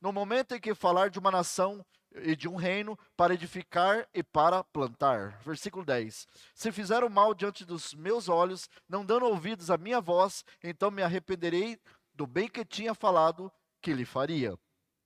no momento em que falar de uma nação e de um reino para edificar e para plantar. Versículo 10. Se fizer o mal diante dos meus olhos, não dando ouvidos à minha voz, então me arrependerei do bem que tinha falado que lhe faria.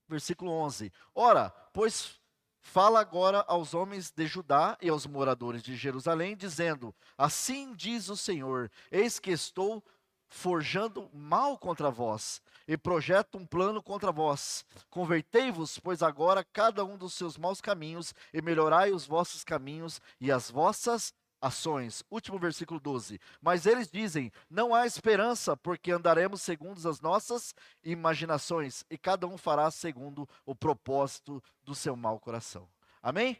Versículo 11. Ora, pois fala agora aos homens de Judá e aos moradores de Jerusalém, dizendo: Assim diz o Senhor: Eis que estou forjando mal contra vós, e projeto um plano contra vós. Convertei-vos, pois agora cada um dos seus maus caminhos, e melhorai os vossos caminhos e as vossas ações. Último versículo 12. Mas eles dizem: Não há esperança, porque andaremos segundo as nossas imaginações, e cada um fará segundo o propósito do seu mau coração. Amém?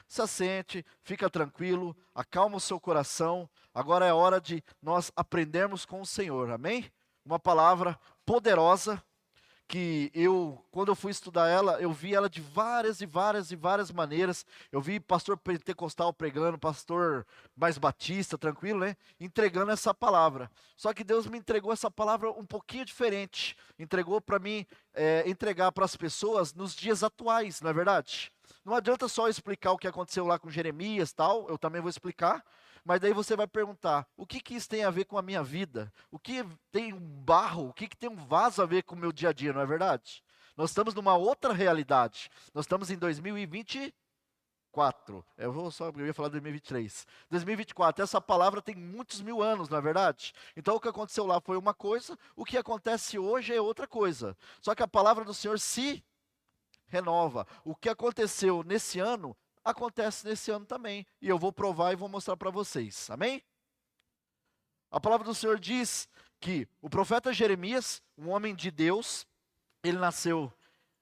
Se assente, fica tranquilo, acalma o seu coração. Agora é hora de nós aprendermos com o Senhor, amém? Uma palavra poderosa que quando eu fui estudar ela, eu vi ela de várias maneiras. Eu vi pastor pentecostal pregando, pastor mais batista, tranquilo, né? Entregando essa palavra. Só que Deus me entregou essa palavra um pouquinho diferente. Entregou para mim, entregar para as pessoas nos dias atuais, não é verdade? Não adianta só explicar o que aconteceu lá com Jeremias, tal, eu também vou explicar. Mas daí você vai perguntar: o que que isso tem a ver com a minha vida? O que tem um barro? O que que tem um vaso a ver com o meu dia a dia, não é verdade? Nós estamos numa outra realidade. Nós estamos em 2024. Eu ia falar 2023. 2024. Essa palavra tem muitos mil anos, não é verdade? Então o que aconteceu lá foi uma coisa, o que acontece hoje é outra coisa. Só que a palavra do Senhor se renova. O que aconteceu nesse ano, acontece nesse ano também. E eu vou provar e vou mostrar para vocês. Amém? A palavra do Senhor diz que o profeta Jeremias, um homem de Deus, ele nasceu.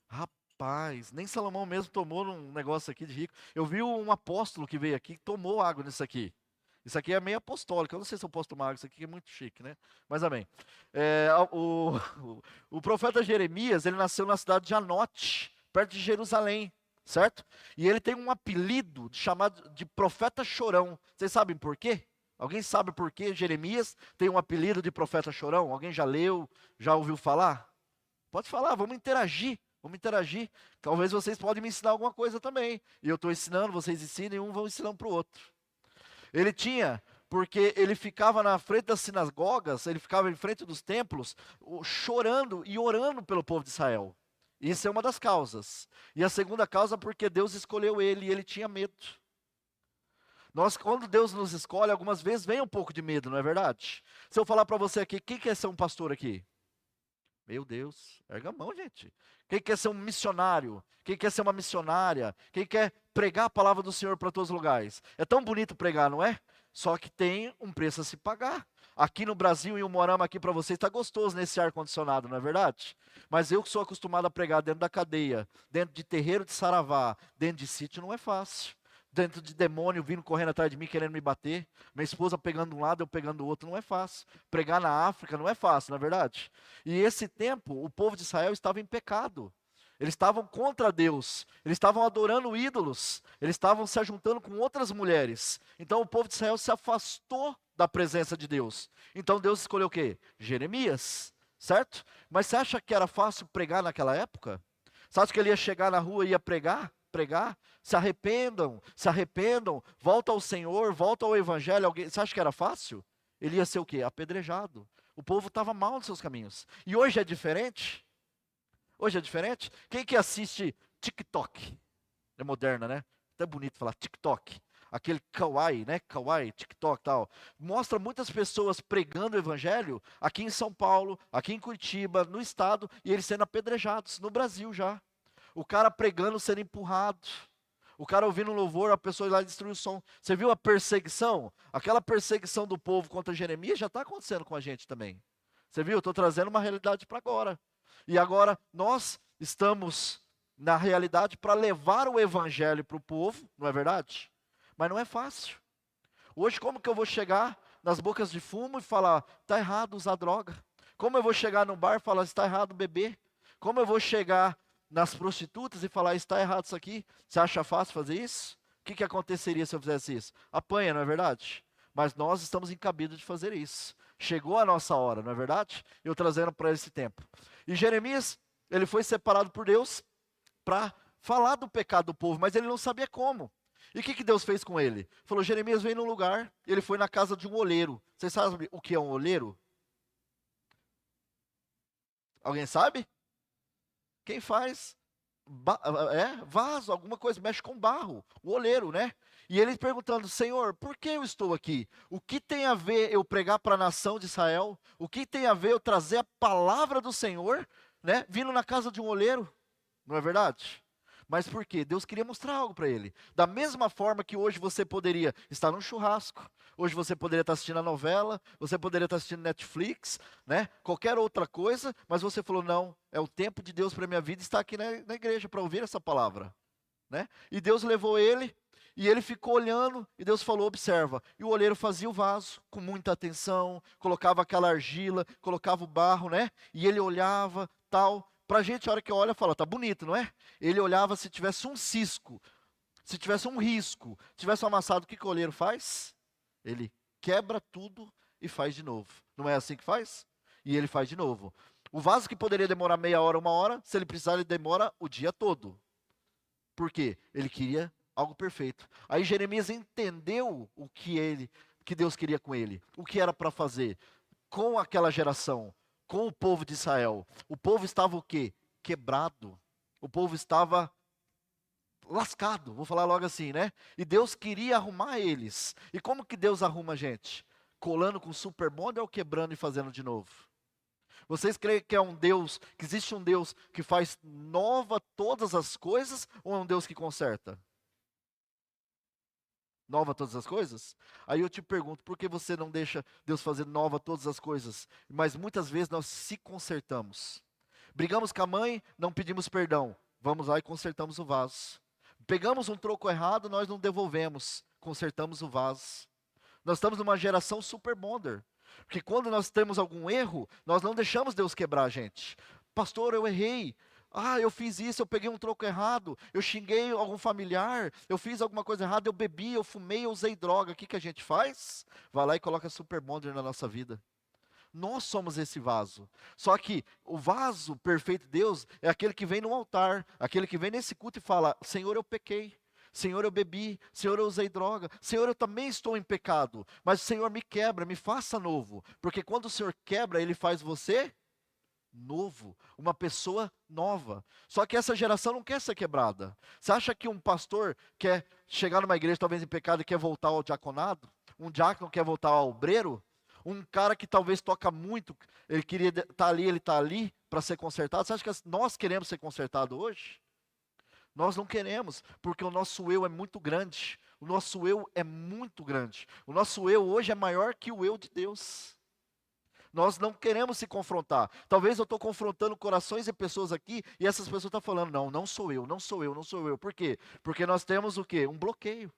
Rapaz, nem Salomão mesmo tomou um negócio aqui de rico. Eu vi um apóstolo que veio aqui, que tomou água nisso aqui. Isso aqui é meio apostólico. Eu não sei se eu posso tomar água, isso aqui é muito chique, né? Mas amém. O profeta Jeremias, ele nasceu na cidade de Anote, perto de Jerusalém, certo? E ele tem um apelido chamado de profeta chorão. Vocês sabem por quê? Alguém sabe por que Jeremias tem um apelido de profeta chorão? Alguém já leu, já ouviu falar? Pode falar, vamos interagir. Vamos interagir. Talvez vocês podem me ensinar alguma coisa também. E eu estou ensinando, vocês ensinam e um vão ensinando para o outro. Ele tinha, porque ele ficava na frente das sinagogas, ele ficava em frente dos templos, chorando e orando pelo povo de Israel. Isso é uma das causas. E a segunda causa, porque Deus escolheu ele e ele tinha medo. Nós, quando Deus nos escolhe, algumas vezes vem um pouco de medo, não é verdade? Se eu falar para você aqui, quem quer ser um pastor aqui? Meu Deus, erga a mão, gente. Quem quer ser um missionário? Quem quer ser uma missionária? Quem quer pregar a palavra do Senhor para todos os lugares? É tão bonito pregar, não é? Só que tem um preço a se pagar. Aqui no Brasil, em Umuarama, aqui para vocês, está gostoso nesse ar-condicionado, não é verdade? Mas eu que sou acostumado a pregar dentro da cadeia, dentro de terreiro de saravá, dentro de sítio, não é fácil. Dentro de demônio vindo correndo atrás de mim, querendo me bater. Minha esposa pegando um lado, eu pegando o outro, não é fácil. Pregar na África não é fácil, não é verdade? E esse tempo, o povo de Israel estava em pecado. Eles estavam contra Deus. Eles estavam adorando ídolos. Eles estavam se ajuntando com outras mulheres. Então o povo de Israel se afastou da presença de Deus. Então Deus escolheu o quê? Jeremias, certo? Mas você acha que era fácil pregar naquela época? Você acha que ele ia chegar na rua e ia pregar? Pregar? Se arrependam, volta ao Senhor, volta ao Evangelho. Você acha que era fácil? Ele ia ser o quê? Apedrejado. O povo estava mal nos seus caminhos. E hoje é diferente? Hoje é diferente? Quem que assiste TikTok? É moderna, né? Até bonito falar TikTok. Aquele kawaii, né? Kawaii, TikTok e tal. Mostra muitas pessoas pregando o evangelho aqui em São Paulo, aqui em Curitiba, no estado, e eles sendo apedrejados, no Brasil já. O cara pregando sendo empurrado. O cara ouvindo louvor, a pessoa ir lá e destruir o som. Você viu a perseguição? Aquela perseguição do povo contra Jeremias já está acontecendo com a gente também. Você viu? Estou trazendo uma realidade para agora. E agora nós estamos na realidade para levar o evangelho para o povo, não é verdade? Mas não é fácil. Hoje como que eu vou chegar nas bocas de fumo e falar, está errado usar droga? Como eu vou chegar no bar e falar, está errado beber? Como eu vou chegar nas prostitutas e falar, está errado isso aqui? Você acha fácil fazer isso? O que aconteceria se eu fizesse isso? Apanha, não é verdade? Mas nós estamos encabidos de fazer isso. Chegou a nossa hora, não é verdade? Eu trazendo para esse tempo. E Jeremias Ele foi separado por Deus para falar do pecado do povo, mas ele não sabia como. E o que Deus fez com ele? Falou, Jeremias, vem num lugar. Ele foi na casa de um oleiro. Vocês sabem o que é um oleiro? Alguém sabe? Quem faz? Vaso, alguma coisa, mexe com barro. O oleiro, né? E ele perguntando, Senhor, por que eu estou aqui? O que tem a ver eu pregar para a nação de Israel? O que tem a ver eu trazer a palavra do Senhor, né? Vindo na casa de um oleiro? Não é verdade? Mas por quê? Deus queria mostrar algo para ele. Da mesma forma que hoje você poderia estar num churrasco, hoje você poderia estar assistindo a novela, você poderia estar assistindo Netflix, né? Qualquer outra coisa, mas você falou, não, é o tempo de Deus para a minha vida estar aqui na igreja para ouvir essa palavra, né? E Deus levou ele, e ele ficou olhando, e Deus falou, observa. E o oleiro fazia o vaso com muita atenção, colocava aquela argila, colocava o barro, né? E ele olhava, tal. Pra gente, a hora que olha, fala, tá bonito, não é? Ele olhava se tivesse um cisco, se tivesse um risco, tivesse um amassado, o que o oleiro faz? Ele quebra tudo e faz de novo. Não é assim que faz? E ele faz de novo. O vaso que poderia demorar meia hora, uma hora, se ele precisar, ele demora o dia todo. Por quê? Ele queria algo perfeito. Aí Jeremias entendeu que Deus queria com ele, o que era para fazer com aquela geração, com o povo de Israel. O povo estava o quê? Quebrado. O povo estava lascado, vou falar logo assim, né? E Deus queria arrumar eles. E como que Deus arruma a gente? Colando com super bonder ou quebrando e fazendo de novo? Vocês creem que é um Deus, que existe um Deus que faz nova todas as coisas, ou é um Deus que conserta? Nova todas as coisas? Aí eu te pergunto, por que você não deixa Deus fazer nova todas as coisas? Mas muitas vezes nós se consertamos. Brigamos com a mãe, não pedimos perdão. Vamos lá e consertamos o vaso. Pegamos um troco errado, nós não devolvemos. Consertamos o vaso. Nós estamos numa geração super bonder. Porque quando nós temos algum erro, nós não deixamos Deus quebrar a gente. Pastor, eu errei. Ah, eu fiz isso, eu peguei um troco errado, eu xinguei algum familiar, eu fiz alguma coisa errada, eu bebi, eu fumei, eu usei droga. O que a gente faz? Vai lá e coloca super bonder na nossa vida. Nós somos esse vaso. Só que o vaso perfeito de Deus é aquele que vem no altar, aquele que vem nesse culto e fala, Senhor, eu pequei. Senhor, eu bebi, Senhor, eu usei droga, Senhor, eu também estou em pecado, mas o Senhor me quebra, me faça novo, porque quando o Senhor quebra, Ele faz você novo, uma pessoa nova. Só que essa geração não quer ser quebrada. Você acha que um pastor quer chegar numa igreja talvez em pecado e quer voltar ao diaconado? Um diácono quer voltar ao obreiro? Um cara que talvez toca muito, ele queria estar ali, ele está ali para ser consertado. Você acha que nós queremos ser consertados hoje? Nós não queremos, porque o nosso eu é muito grande. O nosso eu é muito grande. O nosso eu hoje é maior que o eu de Deus. Nós não queremos se confrontar. Talvez eu estou confrontando corações e pessoas aqui, e essas pessoas estão falando, não, não sou eu, não sou eu, não sou eu. Por quê? Porque nós temos o quê? Um bloqueio.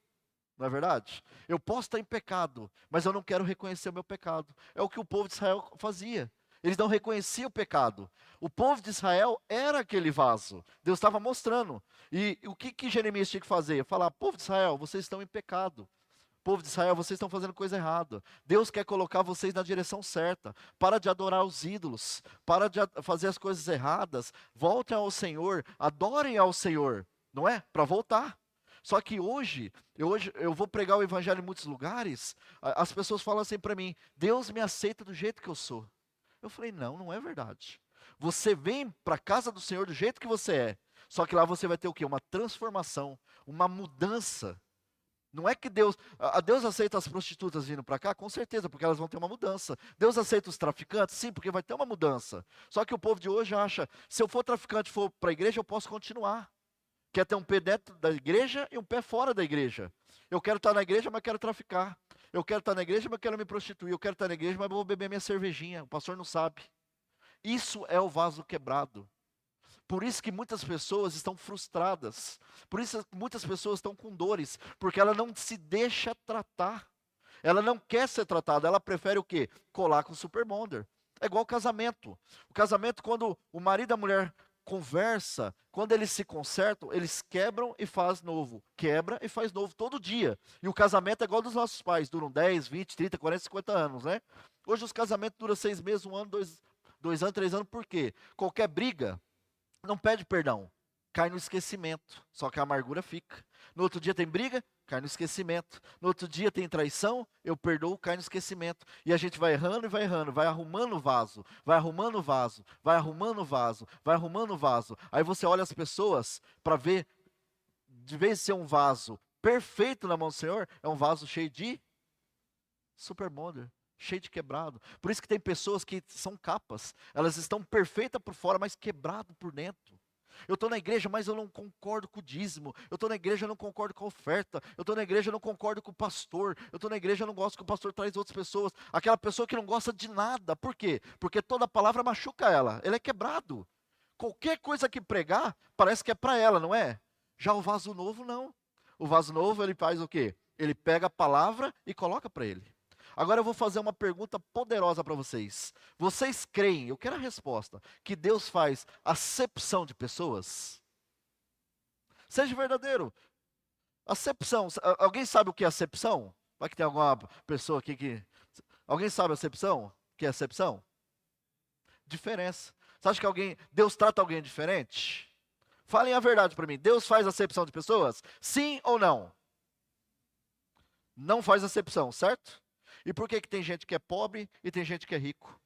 Não é verdade? Eu posso estar em pecado, mas eu não quero reconhecer o meu pecado. É o que o povo de Israel fazia. Eles não reconheciam o pecado. O povo de Israel era aquele vaso. Deus estava mostrando. E o que Jeremias tinha que fazer? Falar, povo de Israel, vocês estão em pecado. Povo de Israel, vocês estão fazendo coisa errada. Deus quer colocar vocês na direção certa. Para de adorar os ídolos. Para de fazer as coisas erradas. Voltem ao Senhor. Adorem ao Senhor. Não é? Para voltar. Só que hoje eu vou pregar o evangelho em muitos lugares. As pessoas falam assim para mim: Deus me aceita do jeito que eu sou. Eu falei: não, não é verdade. Você vem para a casa do Senhor do jeito que você é. Só que lá você vai ter o quê? Uma transformação, uma mudança. Não é que Deus aceita as prostitutas vindo para cá? Com certeza, porque elas vão ter uma mudança. Deus aceita os traficantes? Sim, porque vai ter uma mudança. Só que o povo de hoje acha, se eu for traficante e for para a igreja, eu posso continuar. Quer ter um pé dentro da igreja e um pé fora da igreja. Eu quero estar na igreja, mas quero traficar. Eu quero estar na igreja, mas quero me prostituir. Eu quero estar na igreja, mas vou beber minha cervejinha. O pastor não sabe. Isso é o vaso quebrado. Por isso que muitas pessoas estão frustradas. Por isso que muitas pessoas estão com dores. Porque ela não se deixa tratar. Ela não quer ser tratada. Ela prefere o quê? Colar com super bonder. É igual casamento. O casamento, quando o marido e a mulher conversa, quando eles se consertam, eles quebram e faz novo. Quebra e faz novo todo dia. E o casamento é igual dos nossos pais. Duram 10, 20, 30, 40, 50 anos, né? Hoje os casamentos duram 6 meses, 1 ano, 2 anos, 3 anos. Por quê? Qualquer briga, não pede perdão, cai no esquecimento, só que a amargura fica. No outro dia tem briga, cai no esquecimento. No outro dia tem traição, eu perdoo, cai no esquecimento. E a gente vai errando e vai errando, vai arrumando o vaso, vai arrumando o vaso, vai arrumando o vaso, vai arrumando o vaso. Aí você olha as pessoas para ver, de vez de ser um vaso perfeito na mão do Senhor, é um vaso cheio de supermodel, cheio de quebrado. Por isso que tem pessoas que são capas, elas estão perfeitas por fora, mas quebrado por dentro. Eu estou na igreja, mas eu não concordo com o dízimo. Eu estou na igreja, eu não concordo com a oferta. Eu estou na igreja, eu não concordo com o pastor. Eu estou na igreja, eu não gosto que o pastor traz outras pessoas. Aquela pessoa que não gosta de nada. Por quê? Porque toda palavra machuca ela. Ele é quebrado. Qualquer coisa que pregar, parece que é para ela, não é? Já o vaso novo, não. O vaso novo, ele faz o quê? Ele pega a palavra e coloca para ele. Agora eu vou fazer uma pergunta poderosa para vocês. Vocês creem, eu quero a resposta, que Deus faz acepção de pessoas? Seja verdadeiro. Acepção. Alguém sabe o que é acepção? Vai que tem alguma pessoa aqui que. Alguém sabe acepção? O que é acepção? Diferença. Você acha que Deus trata alguém diferente? Falem a verdade para mim. Deus faz acepção de pessoas? Sim ou não? Não faz acepção, certo? E por que tem gente que é pobre e tem gente que é rico?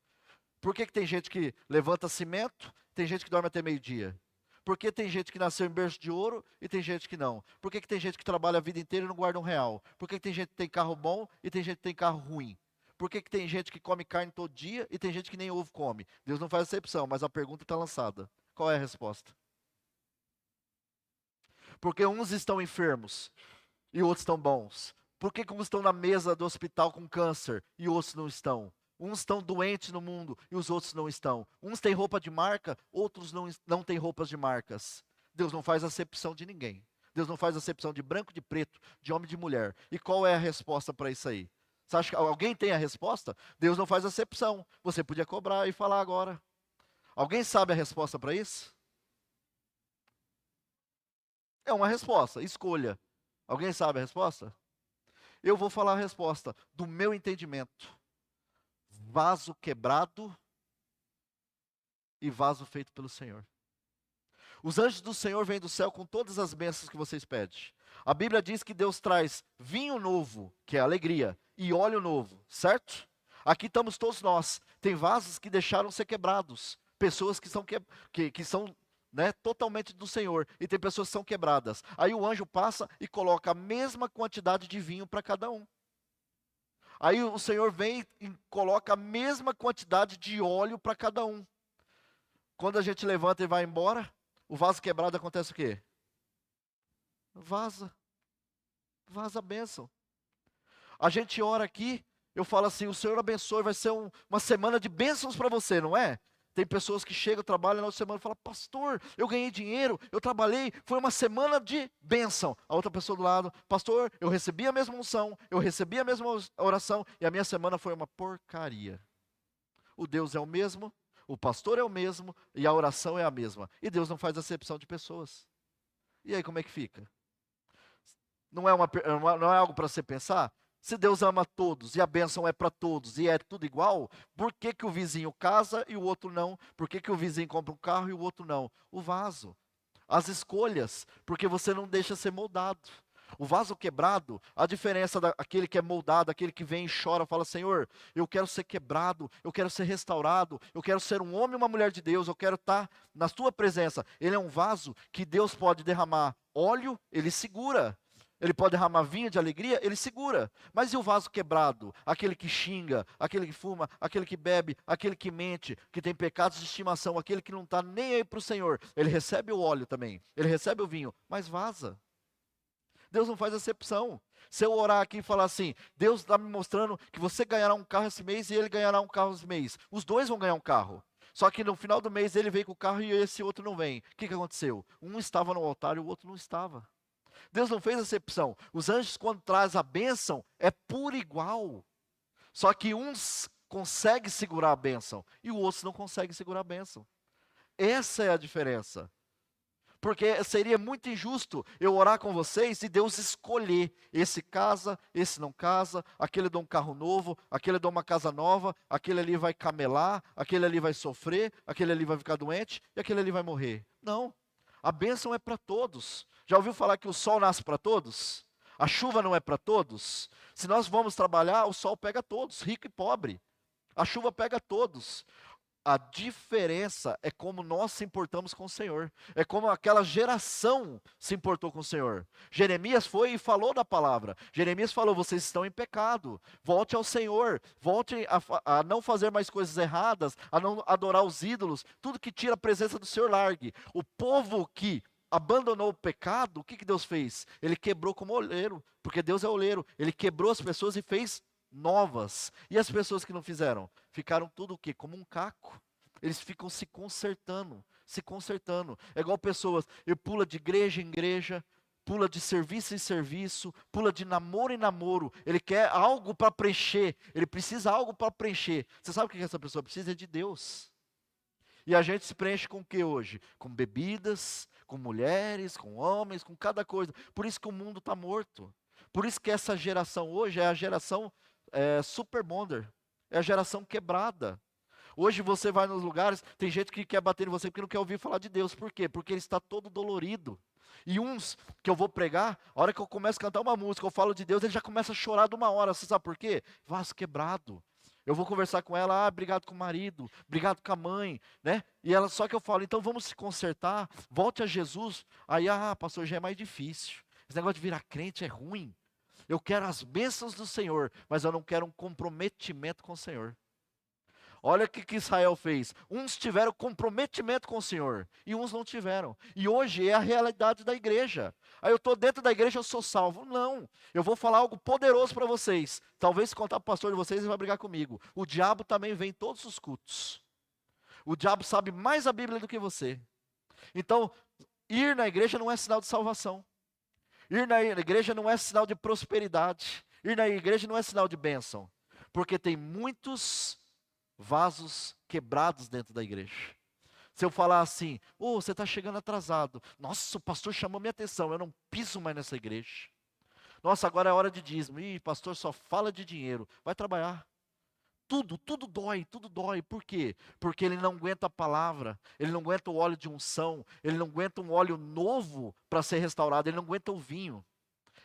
Por que tem gente que levanta cimento, tem gente que dorme até meio-dia? Por que tem gente que nasceu em berço de ouro e tem gente que não? Por que tem gente que trabalha a vida inteira e não guarda R$ 1? Por que tem gente que tem carro bom e tem gente que tem carro ruim? Por que tem gente que come carne todo dia e tem gente que nem ovo come? Deus não faz acepção, mas a pergunta está lançada. Qual é a resposta? Porque uns estão enfermos e outros estão bons. Por que uns estão na mesa do hospital com câncer e outros não estão? Uns estão doentes no mundo e os outros não estão. Uns têm roupa de marca, outros não têm roupas de marcas. Deus não faz acepção de ninguém. Deus não faz acepção de branco, de preto, de homem, de mulher. E qual é a resposta para isso aí? Você acha que alguém tem a resposta? Deus não faz acepção. Você podia cobrar e falar agora. Alguém sabe a resposta para isso? É uma resposta, escolha. Alguém sabe a resposta? Eu vou falar a resposta do meu entendimento. Vaso quebrado e vaso feito pelo Senhor. Os anjos do Senhor vêm do céu com todas as bênçãos que vocês pedem. A Bíblia diz que Deus traz vinho novo, que é alegria, e óleo novo, certo? Aqui estamos todos nós. Tem vasos que deixaram ser quebrados. Pessoas que são né, totalmente do Senhor. E tem pessoas que são quebradas. Aí o anjo passa e coloca a mesma quantidade de vinho para cada um. Aí o Senhor vem e coloca a mesma quantidade de óleo para cada um. Quando a gente levanta e vai embora, o vaso quebrado acontece o quê? Vaza. Vaza a bênção. A gente ora aqui, eu falo assim, o Senhor abençoe, vai ser uma semana de bênçãos para você, não é? Tem pessoas que chegam, trabalham na outra semana e falam, pastor, eu ganhei dinheiro, eu trabalhei, foi uma semana de bênção. A outra pessoa do lado, pastor, eu recebi a mesma unção, eu recebi a mesma oração e a minha semana foi uma porcaria. O Deus é o mesmo, o pastor é o mesmo e a oração é a mesma. E Deus não faz acepção de pessoas. E aí como é que fica? Não é algo para você pensar? Se Deus ama todos e a bênção é para todos e é tudo igual, por que que o vizinho casa e o outro não? Por que que o vizinho compra um carro e o outro não? O vaso, as escolhas, porque você não deixa ser moldado. O vaso quebrado, a diferença daquele que é moldado, aquele que vem e chora, fala, Senhor, eu quero ser quebrado, eu quero ser restaurado, eu quero ser um homem e uma mulher de Deus, eu quero estar na tua presença. Ele é um vaso que Deus pode derramar óleo, ele segura. Ele pode derramar vinho de alegria, ele segura. Mas e o vaso quebrado? Aquele que xinga, aquele que fuma, aquele que bebe, aquele que mente, que tem pecados de estimação, aquele que não está nem aí para o Senhor. Ele recebe o óleo também, ele recebe o vinho, mas vaza. Deus não faz acepção. Se eu orar aqui e falar assim, Deus está me mostrando que você ganhará um carro esse mês e ele ganhará um carro esse mês. Os dois vão ganhar um carro. Só que no final do mês ele veio com o carro e esse outro não vem. O que aconteceu? Um estava no altar e o outro não estava. Deus não fez acepção. Os anjos, quando traz a bênção, é por igual. Só que uns conseguem segurar a bênção e os outros não conseguem segurar a bênção. Essa é a diferença. Porque seria muito injusto eu orar com vocês e Deus escolher, esse casa, esse não casa, aquele dá um carro novo, aquele dá uma casa nova, aquele ali vai camelar, aquele ali vai sofrer, aquele ali vai ficar doente e aquele ali vai morrer. Não, a bênção é para todos. Já ouviu falar que o sol nasce para todos? A chuva não é para todos? Se nós vamos trabalhar, o sol pega todos, rico e pobre. A chuva pega todos. A diferença é como nós se importamos com o Senhor. É como aquela geração se importou com o Senhor. Jeremias foi e falou da palavra. Jeremias falou: vocês estão em pecado. Volte ao Senhor. Volte a não fazer mais coisas erradas, a não adorar os ídolos. Tudo que tira a presença do Senhor, largue. O povo que abandonou o pecado, o que Deus fez? Ele quebrou como oleiro, porque Deus é oleiro. Ele quebrou as pessoas e fez novas. E as pessoas que não fizeram? Ficaram tudo o quê? Como um caco. Eles ficam se consertando, se consertando. É igual pessoas, ele pula de igreja em igreja, pula de serviço em serviço, pula de namoro em namoro. Ele quer algo para preencher, ele precisa algo para preencher. Você sabe o que essa pessoa precisa? É de Deus. E a gente se preenche com o que hoje? Com bebidas, com mulheres, com homens, com cada coisa. Por isso que o mundo está morto. Por isso que essa geração hoje é a geração super bonder. É a geração quebrada. Hoje você vai nos lugares, tem gente que quer bater em você porque não quer ouvir falar de Deus. Por quê? Porque ele está todo dolorido. E uns que eu vou pregar, a hora que eu começo a cantar uma música, eu falo de Deus, ele já começa a chorar de uma hora. Você sabe por quê? Vaso quebrado. Eu vou conversar com ela, obrigado com o marido, obrigado com a mãe, né? E ela, só que eu falo, então vamos se consertar, volte a Jesus. Aí, pastor, já é mais difícil. Esse negócio de virar crente é ruim. Eu quero as bênçãos do Senhor, mas eu não quero um comprometimento com o Senhor. Olha o que Israel fez. Uns tiveram comprometimento com o Senhor e uns não tiveram. E hoje é a realidade da igreja. Aí eu estou dentro da igreja, eu sou salvo. Não, eu vou falar algo poderoso para vocês. Talvez se contar para o pastor de vocês, ele vai brigar comigo. O diabo também vem em todos os cultos. O diabo sabe mais a Bíblia do que você. Então, ir na igreja não é sinal de salvação. Ir na igreja não é sinal de prosperidade. Ir na igreja não é sinal de bênção. Porque tem muitos vasos quebrados dentro da igreja. Se eu falar assim, você está chegando atrasado. Nossa, o pastor chamou minha atenção, eu não piso mais nessa igreja. Nossa, agora é hora de dízimo. Pastor só fala de dinheiro. Vai trabalhar. Tudo dói. Por quê? Porque ele não aguenta a palavra, ele não aguenta o óleo de unção, ele não aguenta um óleo novo para ser restaurado, ele não aguenta o vinho.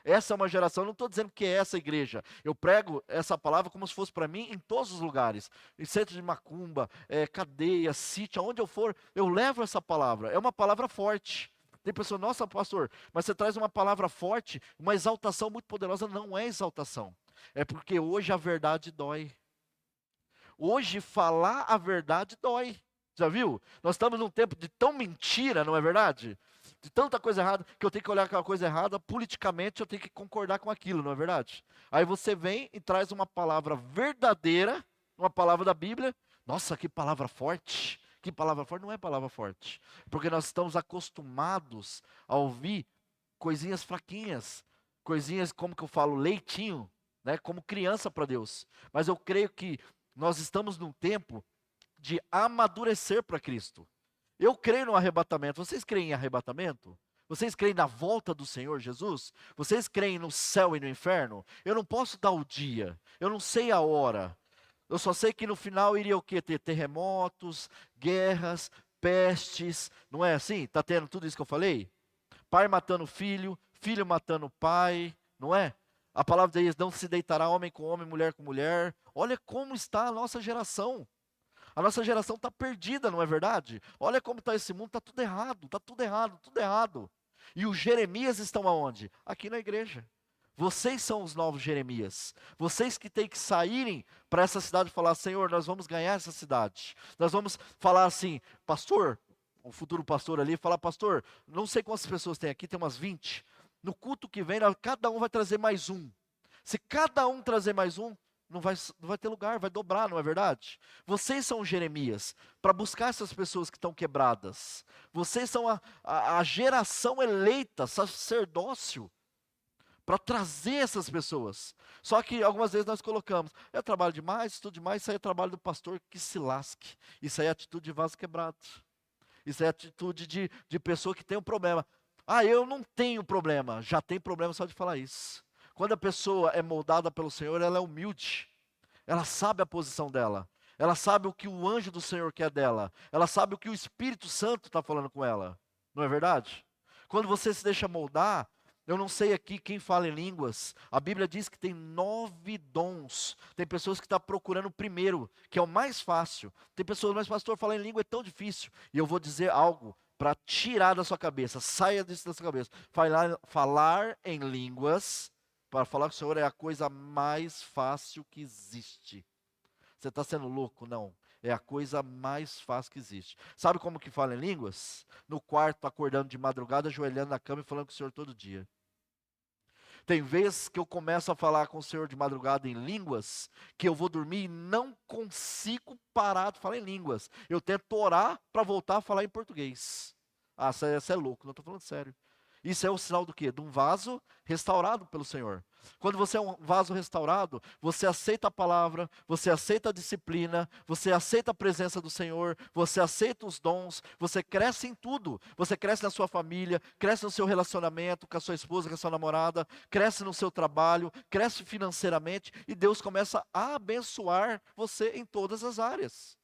Essa é uma geração, eu não estou dizendo que é essa igreja. Eu prego essa palavra como se fosse para mim em todos os lugares. Em centro de macumba, cadeia, sítio, aonde eu for, eu levo essa palavra. É uma palavra forte. Tem pessoa, nossa pastor, mas você traz uma palavra forte, uma exaltação muito poderosa. Não é exaltação. É porque hoje a verdade dói. Hoje falar a verdade dói. Já viu? Nós estamos num tempo de tão mentira, não é verdade? De tanta coisa errada, que eu tenho que olhar aquela coisa errada, politicamente eu tenho que concordar com aquilo, não é verdade? Aí você vem e traz uma palavra verdadeira, uma palavra da Bíblia. Nossa, que palavra forte. Que palavra forte. Não é palavra forte. Porque nós estamos acostumados a ouvir coisinhas fraquinhas. Coisinhas, como que eu falo, leitinho, né? Como criança para Deus. Mas eu creio que nós estamos num tempo de amadurecer para Cristo. Eu creio no arrebatamento. Vocês creem em arrebatamento? Vocês creem na volta do Senhor Jesus? Vocês creem no céu e no inferno? Eu não posso dar o dia. Eu não sei a hora. Eu só sei que no final iria o quê? Ter terremotos, guerras, pestes. Não é assim? Está tendo tudo isso que eu falei? Pai matando filho, filho matando pai. Não é? A palavra diz, não se deitará homem com homem, mulher com mulher. Olha como está a nossa geração. A nossa geração está perdida, não é verdade? Olha como está esse mundo, está tudo errado, tudo errado. E os Jeremias estão aonde? Aqui na igreja. Vocês são os novos Jeremias. Vocês que têm que saírem para essa cidade e falar, Senhor, nós vamos ganhar essa cidade. Nós vamos falar assim, pastor, o futuro pastor ali, falar, pastor, não sei quantas pessoas tem aqui, tem umas 20. No culto que vem, cada um vai trazer mais um. Se cada um trazer mais um, não vai ter lugar, vai dobrar, não é verdade? Vocês são Jeremias, para buscar essas pessoas que estão quebradas. Vocês são a geração eleita, sacerdócio, para trazer essas pessoas. Só que algumas vezes nós colocamos, eu trabalho demais, estudo demais, isso aí é trabalho do pastor que se lasque. Isso aí é atitude de vaso quebrado. Isso é atitude de pessoa que tem um problema. Ah, eu não tenho problema. Já tem problema só de falar isso. Quando a pessoa é moldada pelo Senhor, ela é humilde. Ela sabe a posição dela. Ela sabe o que o anjo do Senhor quer dela. Ela sabe o que o Espírito Santo está falando com ela. Não é verdade? Quando você se deixa moldar, eu não sei aqui quem fala em línguas. A Bíblia diz que tem 9 dons. Tem pessoas que estão procurando o primeiro, que é o mais fácil. Tem pessoas, mas pastor, falar em língua é tão difícil. E eu vou dizer algo para tirar da sua cabeça. Saia disso da sua cabeça. Falar em línguas, para falar com o Senhor, é a coisa mais fácil que existe. Você está sendo louco? Não. É a coisa mais fácil que existe. Sabe como que fala em línguas? No quarto, acordando de madrugada, ajoelhando na cama e falando com o Senhor todo dia. Tem vezes que eu começo a falar com o Senhor de madrugada em línguas, que eu vou dormir e não consigo parar de falar em línguas. Eu tento orar para voltar a falar em português. Ah, você é louco, não estou falando sério. Isso é o sinal do quê? De um vaso restaurado pelo Senhor. Quando você é um vaso restaurado, você aceita a palavra, você aceita a disciplina, você aceita a presença do Senhor, você aceita os dons, você cresce em tudo. Você cresce na sua família, cresce no seu relacionamento com a sua esposa, com a sua namorada, cresce no seu trabalho, cresce financeiramente e Deus começa a abençoar você em todas as áreas.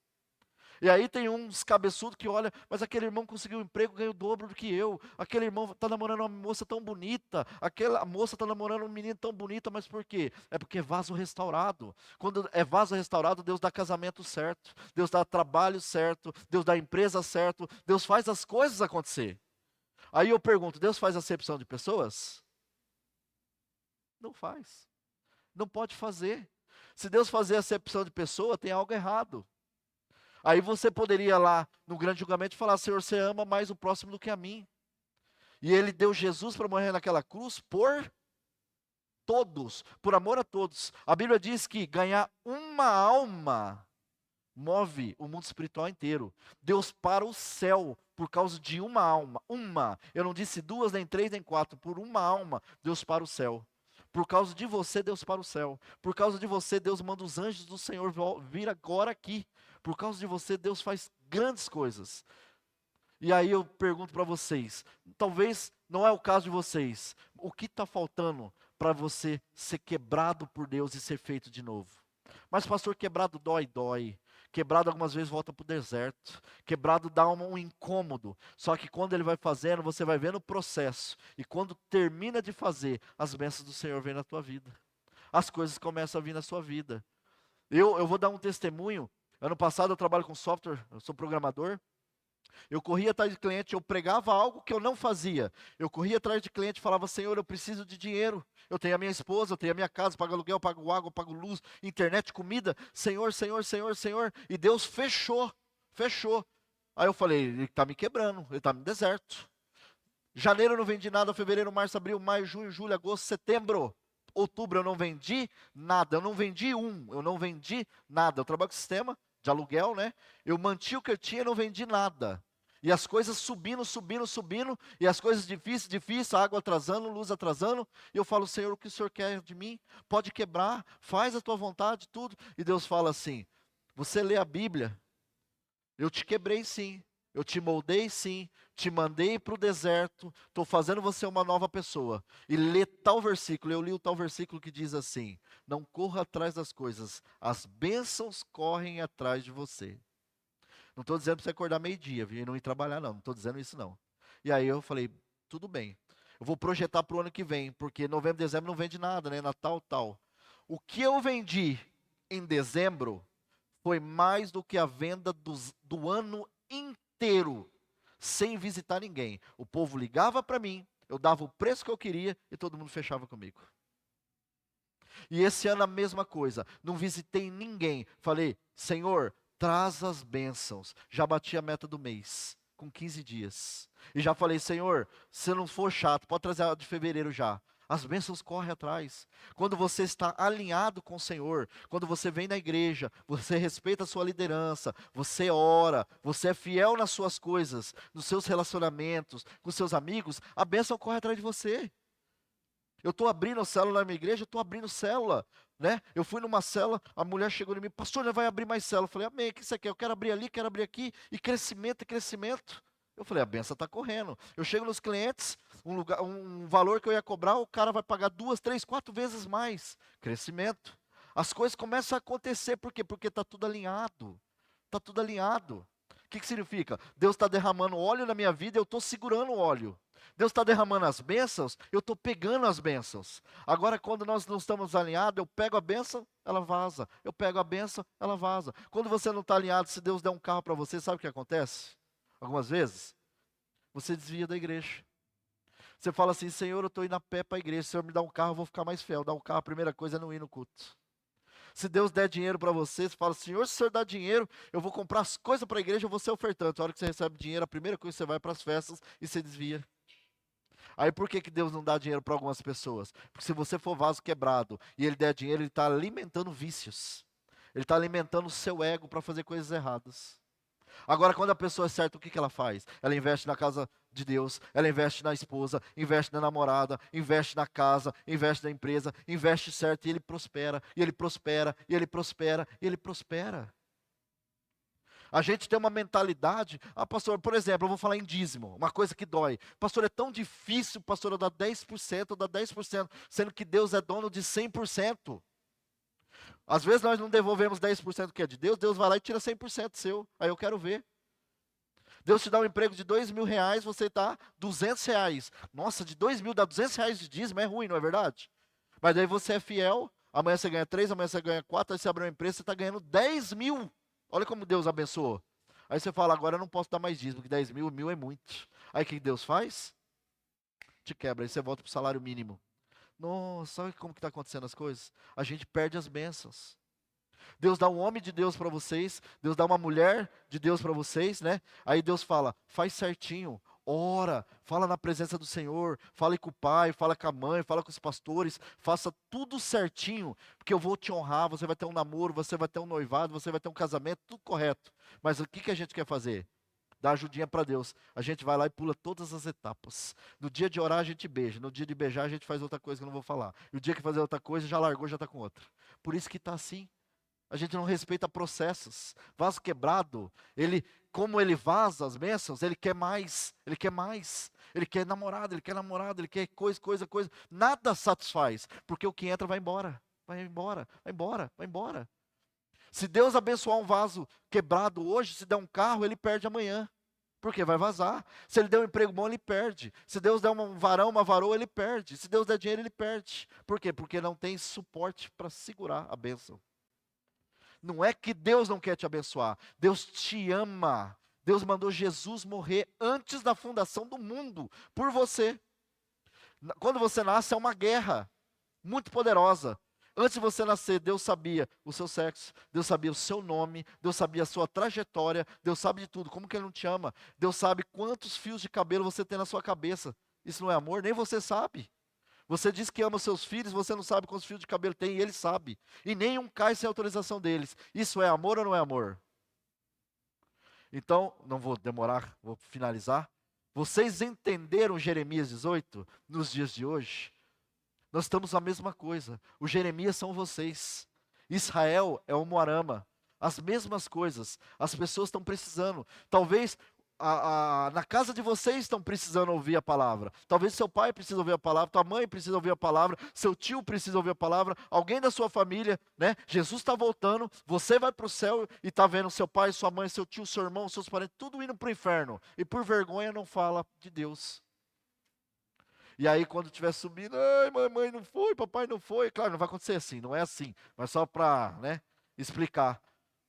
E aí tem uns cabeçudos que olha, mas aquele irmão conseguiu um emprego, ganha o dobro do que eu. Aquele irmão está namorando uma moça tão bonita. Aquela moça está namorando um menino tão bonita, mas por quê? É porque é vaso restaurado. Quando é vaso restaurado, Deus dá casamento certo. Deus dá trabalho certo. Deus dá empresa certo. Deus faz as coisas acontecer. Aí eu pergunto, Deus faz acepção de pessoas? Não faz. Não pode fazer. Se Deus fazer acepção de pessoa, tem algo errado. Aí você poderia lá no grande julgamento falar, Senhor, você ama mais o próximo do que a mim. E ele deu Jesus para morrer naquela cruz por todos, por amor a todos. A Bíblia diz que ganhar uma alma move o mundo espiritual inteiro. Deus para o céu por causa de uma alma, uma. Eu não disse duas, nem três, nem quatro, por uma alma, Deus para o céu. Por causa de você, Deus para o céu. Por causa de você, Deus manda os anjos do Senhor vir agora aqui. Por causa de você, Deus faz grandes coisas. E aí eu pergunto para vocês, talvez não é o caso de vocês, o que está faltando para você ser quebrado por Deus e ser feito de novo? Mas pastor, quebrado dói. Quebrado algumas vezes volta para o deserto. Quebrado dá um incômodo. Só que quando ele vai fazendo, você vai vendo o processo. E quando termina de fazer, as bênçãos do Senhor vêm na tua vida. As coisas começam a vir na sua vida. Eu vou dar um testemunho. Ano passado eu trabalho com software, eu sou programador. Eu corria atrás de cliente, eu pregava algo que eu não fazia. Eu corria atrás de cliente e falava, Senhor, eu preciso de dinheiro. Eu tenho a minha esposa, eu tenho a minha casa, pago aluguel, pago água, pago luz, internet, comida. Senhor, Senhor, Senhor, Senhor. E Deus fechou. Aí eu falei, ele está me quebrando, ele está no deserto. Janeiro eu não vendi nada, fevereiro, março, abril, maio, junho, julho, agosto, setembro. Outubro eu não vendi nada, eu não vendi nada. Eu trabalho com sistema de aluguel, né? Eu mantive o que eu tinha e não vendi nada. E as coisas subindo, e as coisas difíceis, a água atrasando, luz atrasando. E eu falo, Senhor, o que o Senhor quer de mim? Pode quebrar, faz a tua vontade, tudo. E Deus fala assim, você lê a Bíblia, eu te quebrei sim, eu te moldei sim, te mandei para o deserto, estou fazendo você uma nova pessoa. E lê tal versículo, eu li o tal versículo que diz assim, não corra atrás das coisas, as bênçãos correm atrás de você. Não estou dizendo para você acordar meio-dia e não ir trabalhar não estou dizendo isso não. E aí eu falei, tudo bem, eu vou projetar para o ano que vem, porque novembro, dezembro não vende nada, né, Natal, tal. O que eu vendi em dezembro foi mais do que a venda do ano inteiro, sem visitar ninguém. O povo ligava para mim, eu dava o preço que eu queria e todo mundo fechava comigo. E esse ano a mesma coisa, não visitei ninguém. Falei, Senhor, traz as bênçãos. Já bati a meta do mês, com 15 dias. E já falei, Senhor, se não for chato, pode trazer a de fevereiro já. As bênçãos correm atrás. Quando você está alinhado com o Senhor, quando você vem na igreja, você respeita a sua liderança, você ora, você é fiel nas suas coisas, nos seus relacionamentos, com seus amigos, a bênção corre atrás de você. Eu estou abrindo célula na minha igreja, eu estou abrindo célula, né? Eu fui numa célula, a mulher chegou em mim, pastor, já vai abrir mais célula. Eu falei, amém, o que você quer? Eu quero abrir ali, quero abrir aqui, e crescimento, Eu falei, a benção está correndo. Eu chego nos clientes, um valor que eu ia cobrar, o cara vai pagar 2, 3, 4 vezes mais. Crescimento. As coisas começam a acontecer, por quê? Porque está tudo alinhado. Está tudo alinhado. O que significa? Deus está derramando óleo na minha vida, eu estou segurando o óleo. Deus está derramando as bênçãos, eu estou pegando as bênçãos. Agora, quando nós não estamos alinhados, eu pego a bênção, ela vaza. Eu pego a bênção, ela vaza. Quando você não está alinhado, se Deus der um carro para você, sabe o que acontece? Algumas vezes, você desvia da igreja. Você fala assim, Senhor, eu estou indo a pé para a igreja, se o Senhor me dá um carro, eu vou ficar mais fiel. Dar um carro, a primeira coisa é não ir no culto. Se Deus der dinheiro para você, você fala, Senhor, se o Senhor dá dinheiro, eu vou comprar as coisas para a igreja, eu vou ser ofertante. A hora que você recebe dinheiro, a primeira coisa que você vai para as festas e você desvia. Aí por que Deus não dá dinheiro para algumas pessoas? Porque se você for vaso quebrado e Ele der dinheiro, Ele está alimentando vícios. Ele está alimentando o seu ego para fazer coisas erradas. Agora, quando a pessoa é certa, o que ela faz? Ela investe na casa de Deus, ela investe na esposa, investe na namorada, investe na casa, investe na empresa, investe certo e ele prospera, e ele prospera, e ele prospera, e ele prospera. A gente tem uma mentalidade, pastor, por exemplo, eu vou falar em dízimo, uma coisa que dói. Pastor, é tão difícil, pastor, eu dar 10%, eu dar 10%, sendo que Deus é dono de 100%. Às vezes nós não devolvemos 10% que é de Deus, Deus vai lá e tira 100% seu. Aí eu quero ver. Deus te dá um emprego de R$ 2.000, você está R$ 200. Nossa, de 2.000 dá R$ 200 de dízimo, é ruim, não é verdade? Mas daí você é fiel, amanhã você ganha 3, amanhã você ganha 4, aí você abre uma empresa, você está ganhando 10.000. Olha como Deus abençoou. Aí você fala, agora eu não posso dar mais dízimo, porque 10.000, 1.000 é muito. Aí o que Deus faz? Te quebra, aí você volta para o salário mínimo. Nossa, sabe como que está acontecendo as coisas? A gente perde as bênçãos. Deus dá um homem de Deus para vocês, Deus dá uma mulher de Deus para vocês, né? Aí Deus fala, faz certinho, ora, fala na presença do Senhor, fale com o pai, fala com a mãe, fala com os pastores, faça tudo certinho, porque eu vou te honrar, você vai ter um namoro, você vai ter um noivado, você vai ter um casamento, tudo correto. Mas o que a gente quer fazer? Dá ajudinha para Deus. A gente vai lá e pula todas as etapas. No dia de orar a gente beija, no dia de beijar a gente faz outra coisa que eu não vou falar. E o dia que fazer outra coisa já largou, já está com outra. Por isso que está assim. A gente não respeita processos. Vaso quebrado, como ele vaza as bênçãos, ele quer mais, ele quer mais. Ele quer namorado, ele quer namorado, ele quer coisa. Nada satisfaz, porque o que entra vai embora, vai embora, vai embora, vai embora. Se Deus abençoar um vaso quebrado hoje, se der um carro, ele perde amanhã. Porque vai vazar. Se ele der um emprego bom, ele perde. Se Deus der um varão, uma varoa, ele perde. Se Deus der dinheiro, ele perde. Por quê? Porque não tem suporte para segurar a bênção. Não é que Deus não quer te abençoar. Deus te ama. Deus mandou Jesus morrer antes da fundação do mundo por você. Quando você nasce, é uma guerra muito poderosa. Antes de você nascer, Deus sabia o seu sexo, Deus sabia o seu nome, Deus sabia a sua trajetória, Deus sabe de tudo. Como que Ele não te ama? Deus sabe quantos fios de cabelo você tem na sua cabeça. Isso não é amor? Nem você sabe. Você diz que ama os seus filhos, você não sabe quantos fios de cabelo tem, e Ele sabe. E nenhum cai sem autorização deles. Isso é amor ou não é amor? Então, não vou demorar, vou finalizar. Vocês entenderam Jeremias 18 nos dias de hoje? Nós estamos a mesma coisa. Os Jeremias são vocês. Israel é o Moarama. As mesmas coisas. As pessoas estão precisando. Talvez na casa de vocês estão precisando ouvir a palavra. Talvez seu pai precisa ouvir a palavra, tua mãe precisa ouvir a palavra, seu tio precisa ouvir a palavra, alguém da sua família, né? Jesus está voltando, você vai para o céu e está vendo seu pai, sua mãe, seu tio, seu irmão, seus parentes, tudo indo para o inferno. E por vergonha não fala de Deus. E aí quando estiver subindo, ai, mamãe não foi, papai não foi. Claro, não vai acontecer assim, não é assim. Mas só para, né, explicar.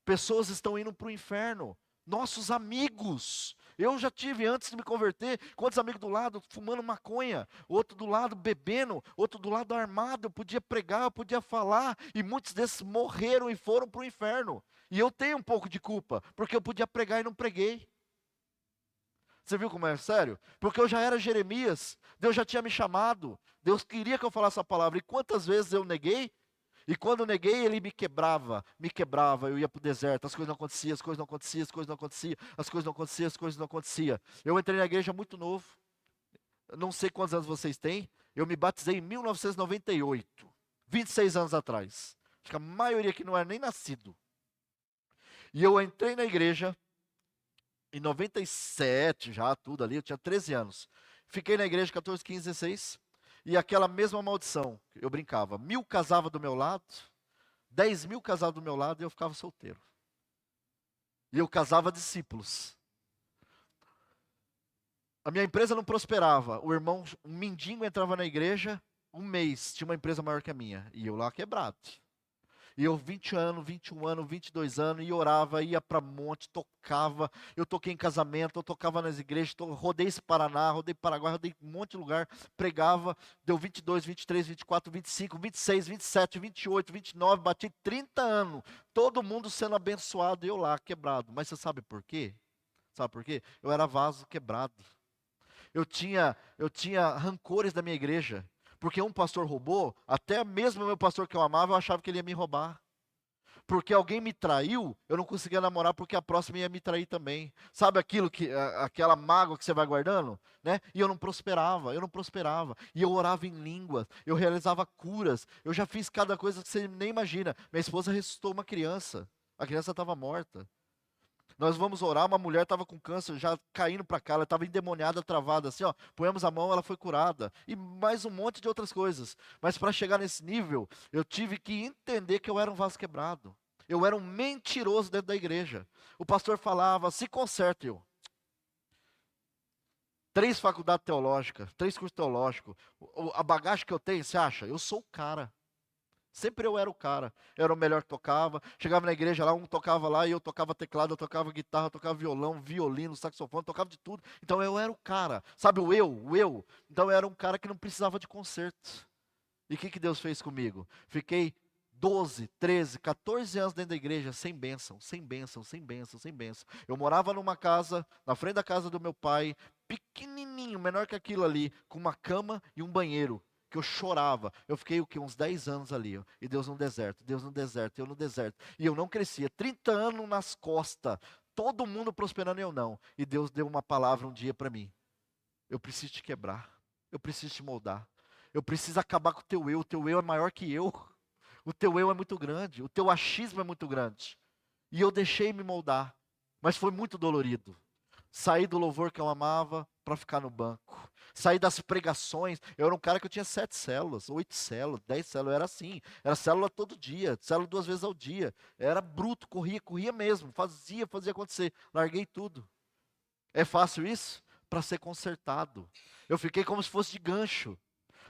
Pessoas estão indo para o inferno. Nossos amigos. Eu já tive, antes de me converter, quantos amigos do lado fumando maconha, outro do lado bebendo, outro do lado armado. Eu podia pregar, eu podia falar, e muitos desses morreram e foram para o inferno. E eu tenho um pouco de culpa, porque eu podia pregar e não preguei. Você viu como é sério? Porque eu já era Jeremias, Deus já tinha me chamado, Deus queria que eu falasse a palavra, e quantas vezes eu neguei? E quando eu neguei, Ele me quebrava, eu ia para o deserto, as coisas não aconteciam, as coisas não aconteciam, as coisas não aconteciam, as coisas não aconteciam, as coisas não aconteciam. Eu entrei na igreja muito novo, eu não sei quantos anos vocês têm, eu me batizei em 1998, 26 anos atrás. Acho que a maioria aqui não era nem nascido. E eu entrei na igreja, Em 97 já, tudo ali, eu tinha 13 anos. Fiquei na igreja 14, 15, 16. E aquela mesma maldição, eu brincava. 1.000 casava do meu lado, 10.000 casavam do meu lado e eu ficava solteiro. E eu casava discípulos. A minha empresa não prosperava. O irmão, um mendigo entrava na igreja, um mês, tinha uma empresa maior que a minha. E eu lá quebrado. E eu 20 anos, 21 anos, 22 anos, e orava, ia para monte, tocava. Eu toquei em casamento, eu tocava nas igrejas, rodei esse Paraná, rodei Paraguai, rodei um monte de lugar, pregava, deu 22, 23, 24, 25, 26, 27, 28, 29, bati 30 anos. Todo mundo sendo abençoado e eu lá, quebrado. Mas você sabe por quê? Sabe por quê? Eu era vaso quebrado. Eu tinha rancores da minha igreja. Porque um pastor roubou, até mesmo o meu pastor que eu amava, eu achava que ele ia me roubar. Porque alguém me traiu, eu não conseguia namorar porque a próxima ia me trair também. Sabe aquilo aquela mágoa que você vai guardando, né? E eu não prosperava, eu não prosperava. E eu orava em línguas, eu realizava curas, eu já fiz cada coisa que você nem imagina. Minha esposa ressuscitou uma criança. A criança estava morta. Nós vamos orar, uma mulher estava com câncer já caindo para cá, ela estava endemoniada, travada, assim, ó, põemos a mão, ela foi curada. E mais um monte de outras coisas. Mas para chegar nesse nível, eu tive que entender que eu era um vaso quebrado. Eu era um mentiroso dentro da igreja. O pastor falava, se conserte eu. 3 faculdades teológicas, 3 cursos teológicos. A bagagem que eu tenho, você acha? Eu sou o cara. Sempre eu era o cara, eu era o melhor que tocava. Chegava na igreja lá, um tocava lá e eu tocava teclado, eu tocava guitarra, eu tocava violão, violino, saxofone, tocava de tudo. Então eu era o cara, sabe o eu, o eu. Então eu era um cara que não precisava de concerto. E o que Deus fez comigo? Fiquei 12, 13, 14 anos dentro da igreja, sem bênção, sem bênção, sem bênção, sem bênção. Eu morava numa casa, na frente da casa do meu pai, pequenininho, menor que aquilo ali, com uma cama e um banheiro que eu chorava. Eu fiquei o quê? Uns 10 anos ali, ó, e Deus no deserto, Deus no deserto, eu no deserto. E eu não crescia, 30 anos nas costas, todo mundo prosperando e eu não. E Deus deu uma palavra um dia para mim. Eu preciso te quebrar, eu preciso te moldar. Eu preciso acabar com o teu eu é maior que eu. O teu eu é muito grande, o teu achismo é muito grande. E eu deixei me moldar, mas foi muito dolorido. Saí do louvor que eu amava para ficar no banco. Saí das pregações. Eu era um cara que eu tinha 7 células, 8 células, 10 células. Eu era assim. Era célula todo dia, célula 2 vezes ao dia. Era bruto, corria mesmo. Fazia acontecer. Larguei tudo. É fácil isso? Para ser consertado. Eu fiquei como se fosse de gancho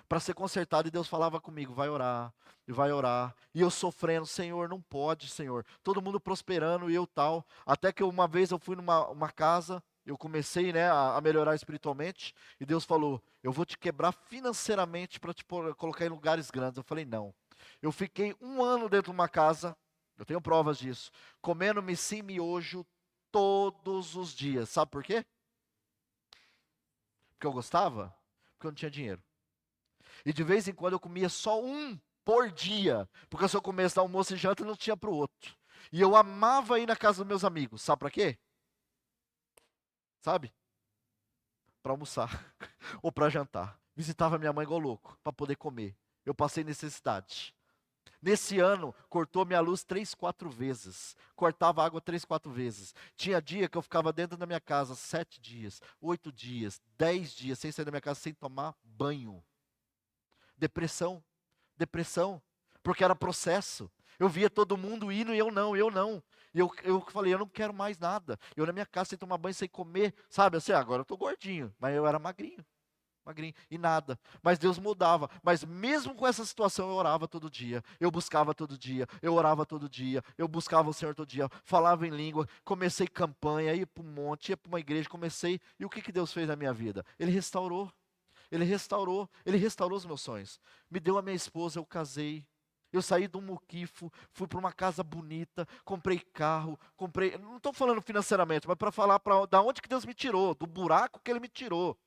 para ser consertado, e Deus falava comigo, vai orar, e vai orar, e eu sofrendo, Senhor, não pode, Senhor, todo mundo prosperando, e eu tal, até que uma vez eu fui numa uma casa, eu comecei, né, a melhorar espiritualmente, e Deus falou, eu vou te quebrar financeiramente para te colocar em lugares grandes. Eu falei, não. Eu fiquei 1 ano dentro de uma casa, eu tenho provas disso, comendo missim miojo todos os dias, sabe por quê? Porque eu gostava? Porque eu não tinha dinheiro. E de vez em quando eu comia só um por dia, porque se eu comesse almoço e janta, não tinha para o outro. E eu amava ir na casa dos meus amigos, sabe para quê? Sabe? Para almoçar ou para jantar. Visitava minha mãe igual louco, para poder comer. Eu passei necessidade. Nesse ano, cortou minha luz 3, 4 vezes. Cortava água 3, 4 vezes. Tinha dia que eu ficava dentro da minha casa 7 dias, 8 dias, 10 dias, sem sair da minha casa, sem tomar banho. Depressão, depressão, porque era processo. Eu via todo mundo indo e eu não, eu não. E eu falei, eu não quero mais nada. Eu na minha casa sem tomar banho, sem comer, sabe? Assim, agora eu tô gordinho, mas eu era magrinho, magrinho, e nada. Mas Deus mudava. Mas mesmo com essa situação, eu orava todo dia, eu buscava todo dia, eu orava todo dia, eu buscava o Senhor todo dia, falava em língua, comecei campanha, ia para um monte, ia para uma igreja, comecei. E o que Deus fez na minha vida? Ele restaurou. Ele restaurou os meus sonhos. Me deu a minha esposa, eu casei. Eu saí de um muquifo, fui para uma casa bonita, comprei carro, comprei. Não estou falando financeiramente, mas para falar da onde que Deus me tirou, do buraco que Ele me tirou.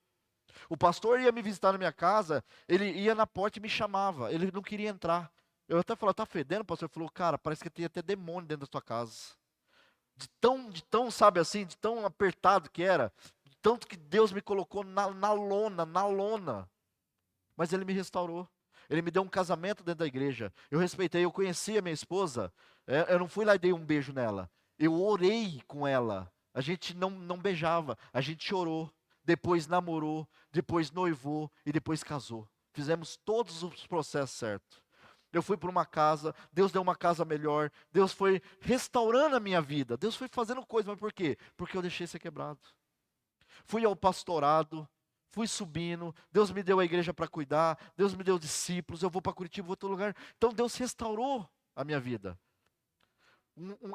O pastor ia me visitar na minha casa, ele ia na porta e me chamava, ele não queria entrar. Eu até falei, tá fedendo, pastor? Ele falou, cara, parece que tem até demônio dentro da tua casa. De tão, sabe assim, de tão apertado que era. Tanto que Deus me colocou na lona, na lona. Mas Ele me restaurou. Ele me deu um casamento dentro da igreja. Eu respeitei, eu conheci a minha esposa. Eu não fui lá e dei um beijo nela. Eu orei com ela. A gente não beijava, a gente chorou, depois namorou, depois noivou e depois casou. Fizemos todos os processos certos. Eu fui para uma casa, Deus deu uma casa melhor, Deus foi restaurando a minha vida, Deus foi fazendo coisas, mas por quê? Porque eu deixei ser quebrado. Fui ao pastorado, fui subindo, Deus me deu a igreja para cuidar, Deus me deu discípulos, eu vou para Curitiba, vou para outro lugar. Então Deus restaurou a minha vida.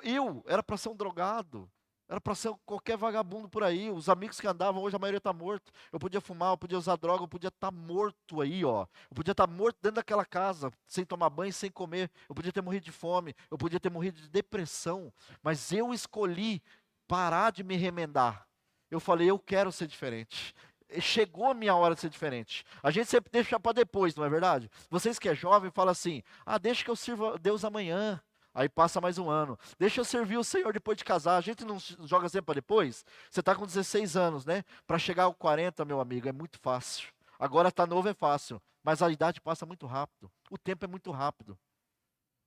Eu era para ser um drogado, era para ser qualquer vagabundo por aí. Os amigos que andavam, hoje a maioria está morto. Eu podia fumar, eu podia usar droga, eu podia estar morto aí, ó. Eu podia estar morto dentro daquela casa, sem tomar banho, sem comer. Eu podia ter morrido de fome, eu podia ter morrido de depressão. Mas eu escolhi parar de me remendar. Eu falei, eu quero ser diferente. Chegou a minha hora de ser diferente. A gente sempre deixa para depois, não é verdade? Vocês que é jovem, falam assim: ah, deixa que eu sirva a Deus amanhã. Aí passa mais um ano. Deixa eu servir o Senhor depois de casar. A gente não joga sempre para depois? Você está com 16 anos, né? Para chegar aos 40, meu amigo, é muito fácil. Agora está novo, é fácil. Mas a idade passa muito rápido. O tempo é muito rápido.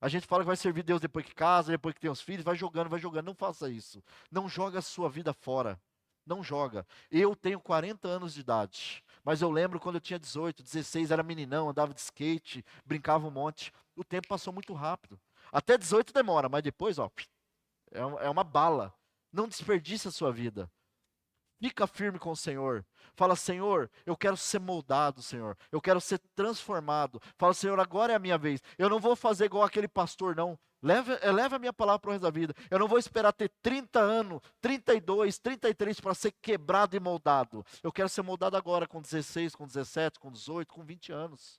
A gente fala que vai servir Deus depois que casa, depois que tem os filhos, vai jogando, vai jogando. Não faça isso. Não joga a sua vida fora. Não joga. Eu tenho 40 anos de idade. Mas eu lembro quando eu tinha 18, 16, era meninão, andava de skate, brincava um monte. O tempo passou muito rápido. Até 18 demora, mas depois, ó, é uma bala. Não desperdice a sua vida. Fica firme com o Senhor. Fala, Senhor, eu quero ser moldado, Senhor. Eu quero ser transformado. Fala, Senhor, agora é a minha vez. Eu não vou fazer igual aquele pastor, não. Leva a minha palavra para o resto da vida. Eu não vou esperar ter 30 anos, 32, 33 para ser quebrado e moldado. Eu quero ser moldado agora, com 16, com 17, com 18, com 20 anos.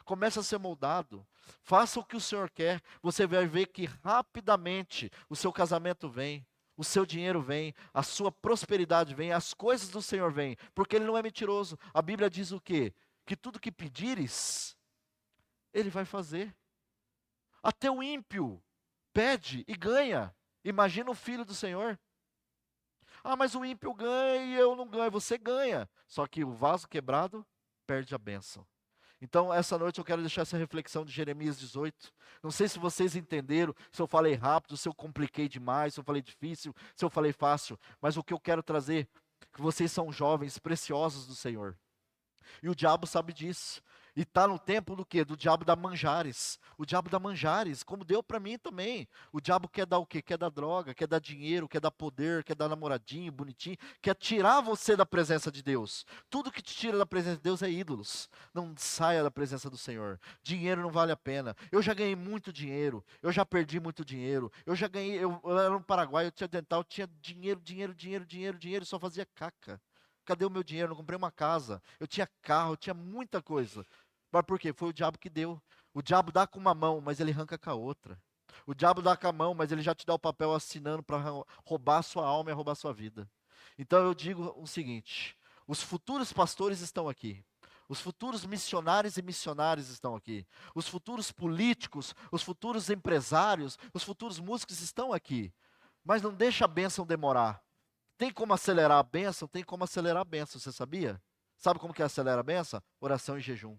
Comece a ser moldado. Faça o que o Senhor quer. Você vai ver que rapidamente o seu casamento vem, o seu dinheiro vem, a sua prosperidade vem, as coisas do Senhor vêm, porque Ele não é mentiroso. A Bíblia diz o quê? Que tudo que pedires, Ele vai fazer. Até o ímpio pede e ganha. Imagina o filho do Senhor. Ah, mas o ímpio ganha e eu não ganho. Você ganha. Só que o vaso quebrado perde a bênção. Então, essa noite eu quero deixar essa reflexão de Jeremias 18. Não sei se vocês entenderam, se eu falei rápido, se eu compliquei demais, se eu falei difícil, se eu falei fácil. Mas o que eu quero trazer, que vocês são jovens, preciosos do Senhor. E o diabo sabe disso. E está no tempo do quê? Do diabo da manjares. O diabo da manjares, como deu para mim também. O diabo quer dar o quê? Quer dar droga, quer dar dinheiro, quer dar poder, quer dar namoradinho, bonitinho. Quer tirar você da presença de Deus. Tudo que te tira da presença de Deus é ídolos. Não saia da presença do Senhor. Dinheiro não vale a pena. Eu já ganhei muito dinheiro. Eu já perdi muito dinheiro. Eu já ganhei, eu era no Paraguai, eu tinha dental, eu tinha dinheiro, só fazia caca. Cadê o meu dinheiro? Não comprei uma casa. Eu tinha carro, eu tinha muita coisa. Mas por quê? Foi o diabo que deu. O diabo dá com uma mão, mas ele arranca com a outra. O diabo dá com a mão, mas ele já te dá o papel assinando para roubar a sua alma e roubar a sua vida. Então eu digo o seguinte: os futuros pastores estão aqui. Os futuros missionários e missionárias estão aqui. Os futuros políticos, os futuros empresários, os futuros músicos estão aqui. Mas não deixa a bênção demorar. Tem como acelerar a bênção? Tem como acelerar a bênção, você sabia? Sabe como que acelera a bênção? Oração e jejum.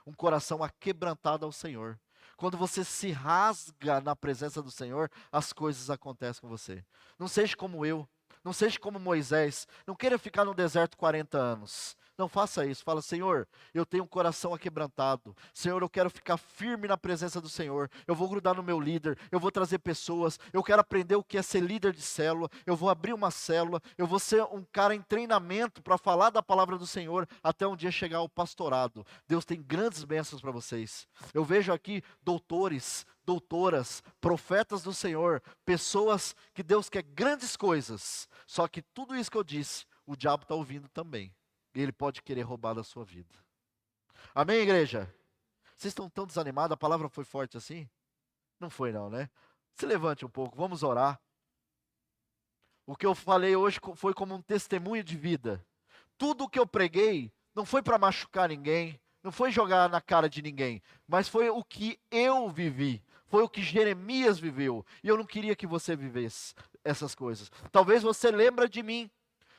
Um coração aquebrantado ao Senhor. Quando você se rasga na presença do Senhor, as coisas acontecem com você. Não seja como eu, não seja como Moisés, não queira ficar no deserto 40 anos. Não faça isso. Fala, Senhor, eu tenho um coração aquebrantado. Senhor, eu quero ficar firme na presença do Senhor. Eu vou grudar no meu líder. Eu vou trazer pessoas. Eu quero aprender o que é ser líder de célula. Eu vou abrir uma célula. Eu vou ser um cara em treinamento para falar da palavra do Senhor até um dia chegar ao pastorado. Deus tem grandes bênçãos para vocês. Eu vejo aqui doutores, doutoras, profetas do Senhor, pessoas que Deus quer grandes coisas. Só que tudo isso que eu disse, o diabo está ouvindo também. E ele pode querer roubar da sua vida. Amém, igreja? Vocês estão tão desanimados? A palavra foi forte assim? Não foi não, né? Se levante um pouco, vamos orar. O que eu falei hoje foi como um testemunho de vida. Tudo o que eu preguei não foi para machucar ninguém, não foi jogar na cara de ninguém, mas foi o que eu vivi. Foi o que Jeremias viveu. E eu não queria que você vivesse essas coisas. Talvez você lembre de mim.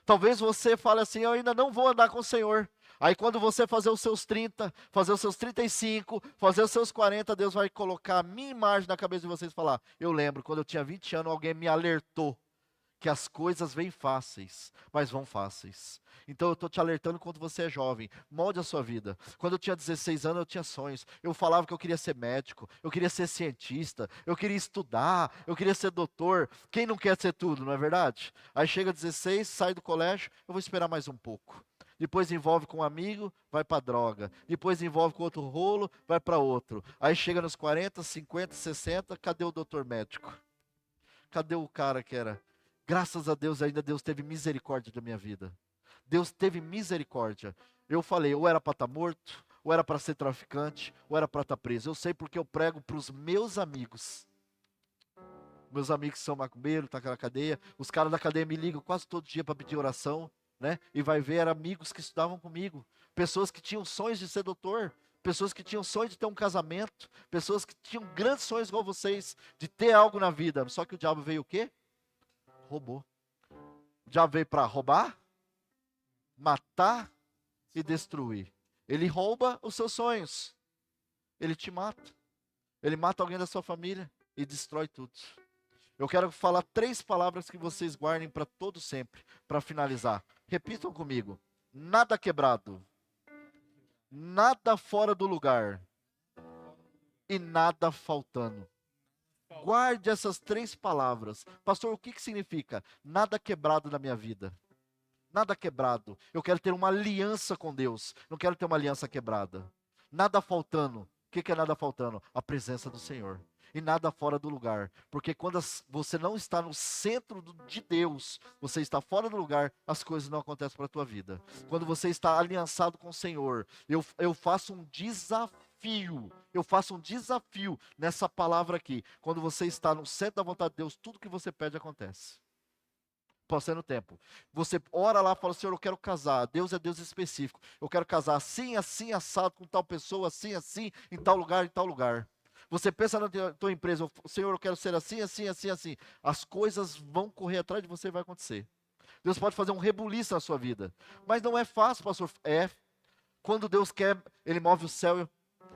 Talvez você fale assim, eu ainda não vou andar com o Senhor. Aí quando você fazer os seus 30, fazer os seus 35, fazer os seus 40, Deus vai colocar a minha imagem na cabeça de vocês e falar, eu lembro, quando eu tinha 20 anos, alguém me alertou que as coisas vêm fáceis, mas vão fáceis. Então eu estou te alertando quando você é jovem, molde a sua vida. Quando eu tinha 16 anos eu tinha sonhos, eu falava que eu queria ser médico, eu queria ser cientista, eu queria estudar, eu queria ser doutor. Quem não quer ser tudo, não é verdade? Aí chega 16, sai do colégio, eu vou esperar mais um pouco. Depois envolve com um amigo, vai para droga. Depois envolve com outro rolo, vai para outro. Aí chega nos 40, 50, 60, cadê o doutor médico? Cadê o cara que era? Graças a Deus, ainda Deus teve misericórdia da minha vida. Deus teve misericórdia. Eu falei, ou era para estar morto, ou era para ser traficante, ou era para estar preso. Eu sei porque eu prego para os meus amigos. Meus amigos que são macumbeiros, tá na cadeia. Os caras da cadeia me ligam quase todo dia para pedir oração, né? E vai ver, eram amigos que estudavam comigo. Pessoas que tinham sonhos de ser doutor. Pessoas que tinham sonho de ter um casamento. Pessoas que tinham grandes sonhos igual vocês, de ter algo na vida. Só que o diabo veio o quê? Roubou. O diabo veio para roubar, matar e destruir. Ele rouba os seus sonhos. Ele te mata. Ele mata alguém da sua família e destrói tudo. Eu quero falar 3 palavras que vocês guardem para todo sempre, para finalizar. Repitam comigo. Nada quebrado. Nada fora do lugar. E nada faltando. Guarde essas 3 palavras. Pastor, o que significa? Nada quebrado na minha vida. Nada quebrado. Eu quero ter uma aliança com Deus. Não quero ter uma aliança quebrada. Nada faltando. O que é nada faltando? A presença do Senhor. E nada fora do lugar. Porque quando você não está no centro de Deus, você está fora do lugar, as coisas não acontecem para a tua vida. Quando você está aliançado com o Senhor, eu faço um desafio. Eu faço um desafio nessa palavra aqui. Quando você está no centro da vontade de Deus, tudo que você pede acontece. Passando o tempo. Você ora lá e fala, Senhor, eu quero casar. Deus é Deus específico. Eu quero casar assim, assim, assado, com tal pessoa, assim, assim, em tal lugar, em tal lugar. Você pensa na tua empresa, Senhor, eu quero ser assim, assim, assim, assim. As coisas vão correr atrás de você e vai acontecer. Deus pode fazer um rebuliço na sua vida. Mas não é fácil, pastor. É. Quando Deus quer, Ele move o céu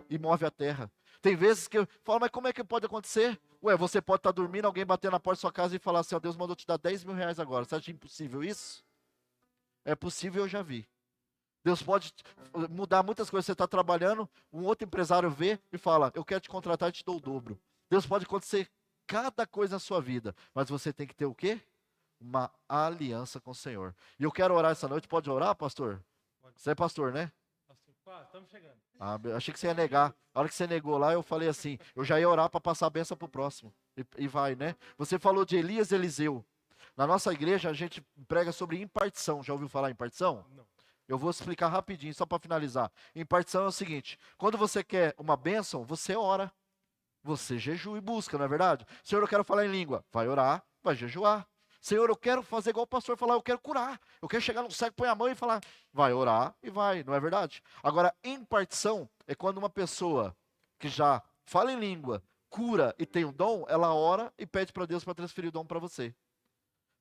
e move a terra. Tem vezes que eu falo, mas como é que pode acontecer? Ué, você pode estar dormindo, alguém bater na porta da sua casa e falar assim, ó, Deus mandou te dar 10 mil reais agora. Você acha impossível isso? É possível, eu já vi. Deus pode mudar muitas coisas. Você está trabalhando, um outro empresário vê e fala, eu quero te contratar e te dou o dobro. Deus pode acontecer cada coisa na sua vida, mas você tem que ter o quê? Uma aliança com o Senhor. E eu quero orar essa noite. Pode orar, pastor? Você é pastor, né? Estamos chegando. Ah, eu achei que você ia negar. A hora que você negou lá, eu falei assim, eu já ia orar para passar a benção para o próximo. E vai, né? Você falou de Elias e Eliseu. Na nossa igreja, a gente prega sobre impartição. Já ouviu falar em impartição? Não. Eu vou explicar rapidinho, só para finalizar. Impartição é o seguinte, quando você quer uma bênção, você ora. Você jejua e busca, não é verdade? Senhor, eu quero falar em língua. Vai orar, vai jejuar. Senhor, eu quero fazer igual o pastor falar, eu quero curar. Eu quero chegar no cego, põe a mão e falar, vai orar e vai, não é verdade? Agora, impartição é quando uma pessoa que já fala em língua, cura e tem o dom, ela ora e pede para Deus para transferir o dom para você.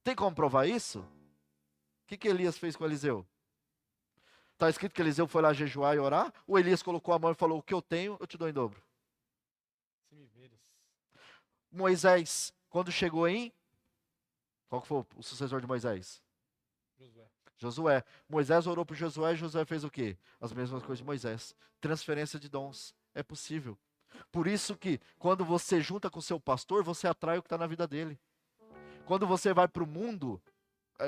Tem como provar isso? O que Elias fez com Eliseu? Está escrito que Eliseu foi lá jejuar e orar? Ou Elias colocou a mão e falou, o que eu tenho, eu te dou em dobro? Se me veres. Moisés, quando chegou em... Qual que foi o sucessor de Moisés? Josué. Josué. Moisés orou por Josué e Josué fez o quê? As mesmas coisas de Moisés. Transferência de dons. É possível. Por isso que, quando você junta com o seu pastor, você atrai o que está na vida dele. Quando você vai para o mundo,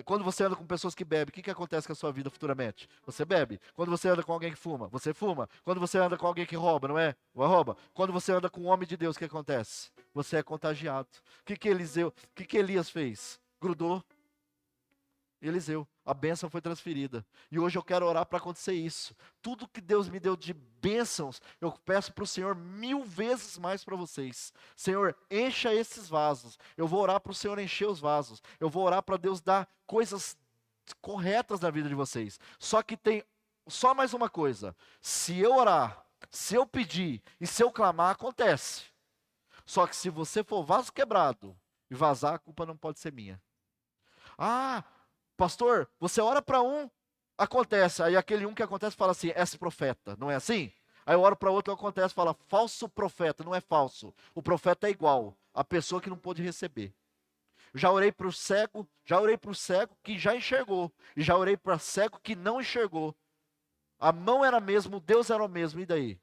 quando você anda com pessoas que bebem, o que acontece com a sua vida futuramente? Você bebe. Quando você anda com alguém que fuma, você fuma. Quando você anda com alguém que rouba, não é? Rouba. Quando você anda com um homem de Deus, o que acontece? Você é contagiado. O que Elias fez? Grudou. Eliseu, a bênção foi transferida. E hoje eu quero orar para acontecer isso. Tudo que Deus me deu de bênçãos, eu peço para o Senhor 1000 vezes mais para vocês. Senhor, encha esses vasos. Eu vou orar para o Senhor encher os vasos. Eu vou orar para Deus dar coisas corretas na vida de vocês. Só que tem só mais uma coisa. Se eu orar, se eu pedir e se eu clamar, acontece. Só que se você for vaso quebrado e vazar, a culpa não pode ser minha. Ah, pastor, você ora para um, acontece. Aí aquele um que acontece fala assim, és profeta, não é assim? Aí eu oro para outro, acontece, fala, falso profeta, não é falso. O profeta é igual, a pessoa que não pôde receber. Já orei para o cego, que já enxergou. E já orei para cego que não enxergou. A mão era a mesma, o Deus era o mesmo, e daí?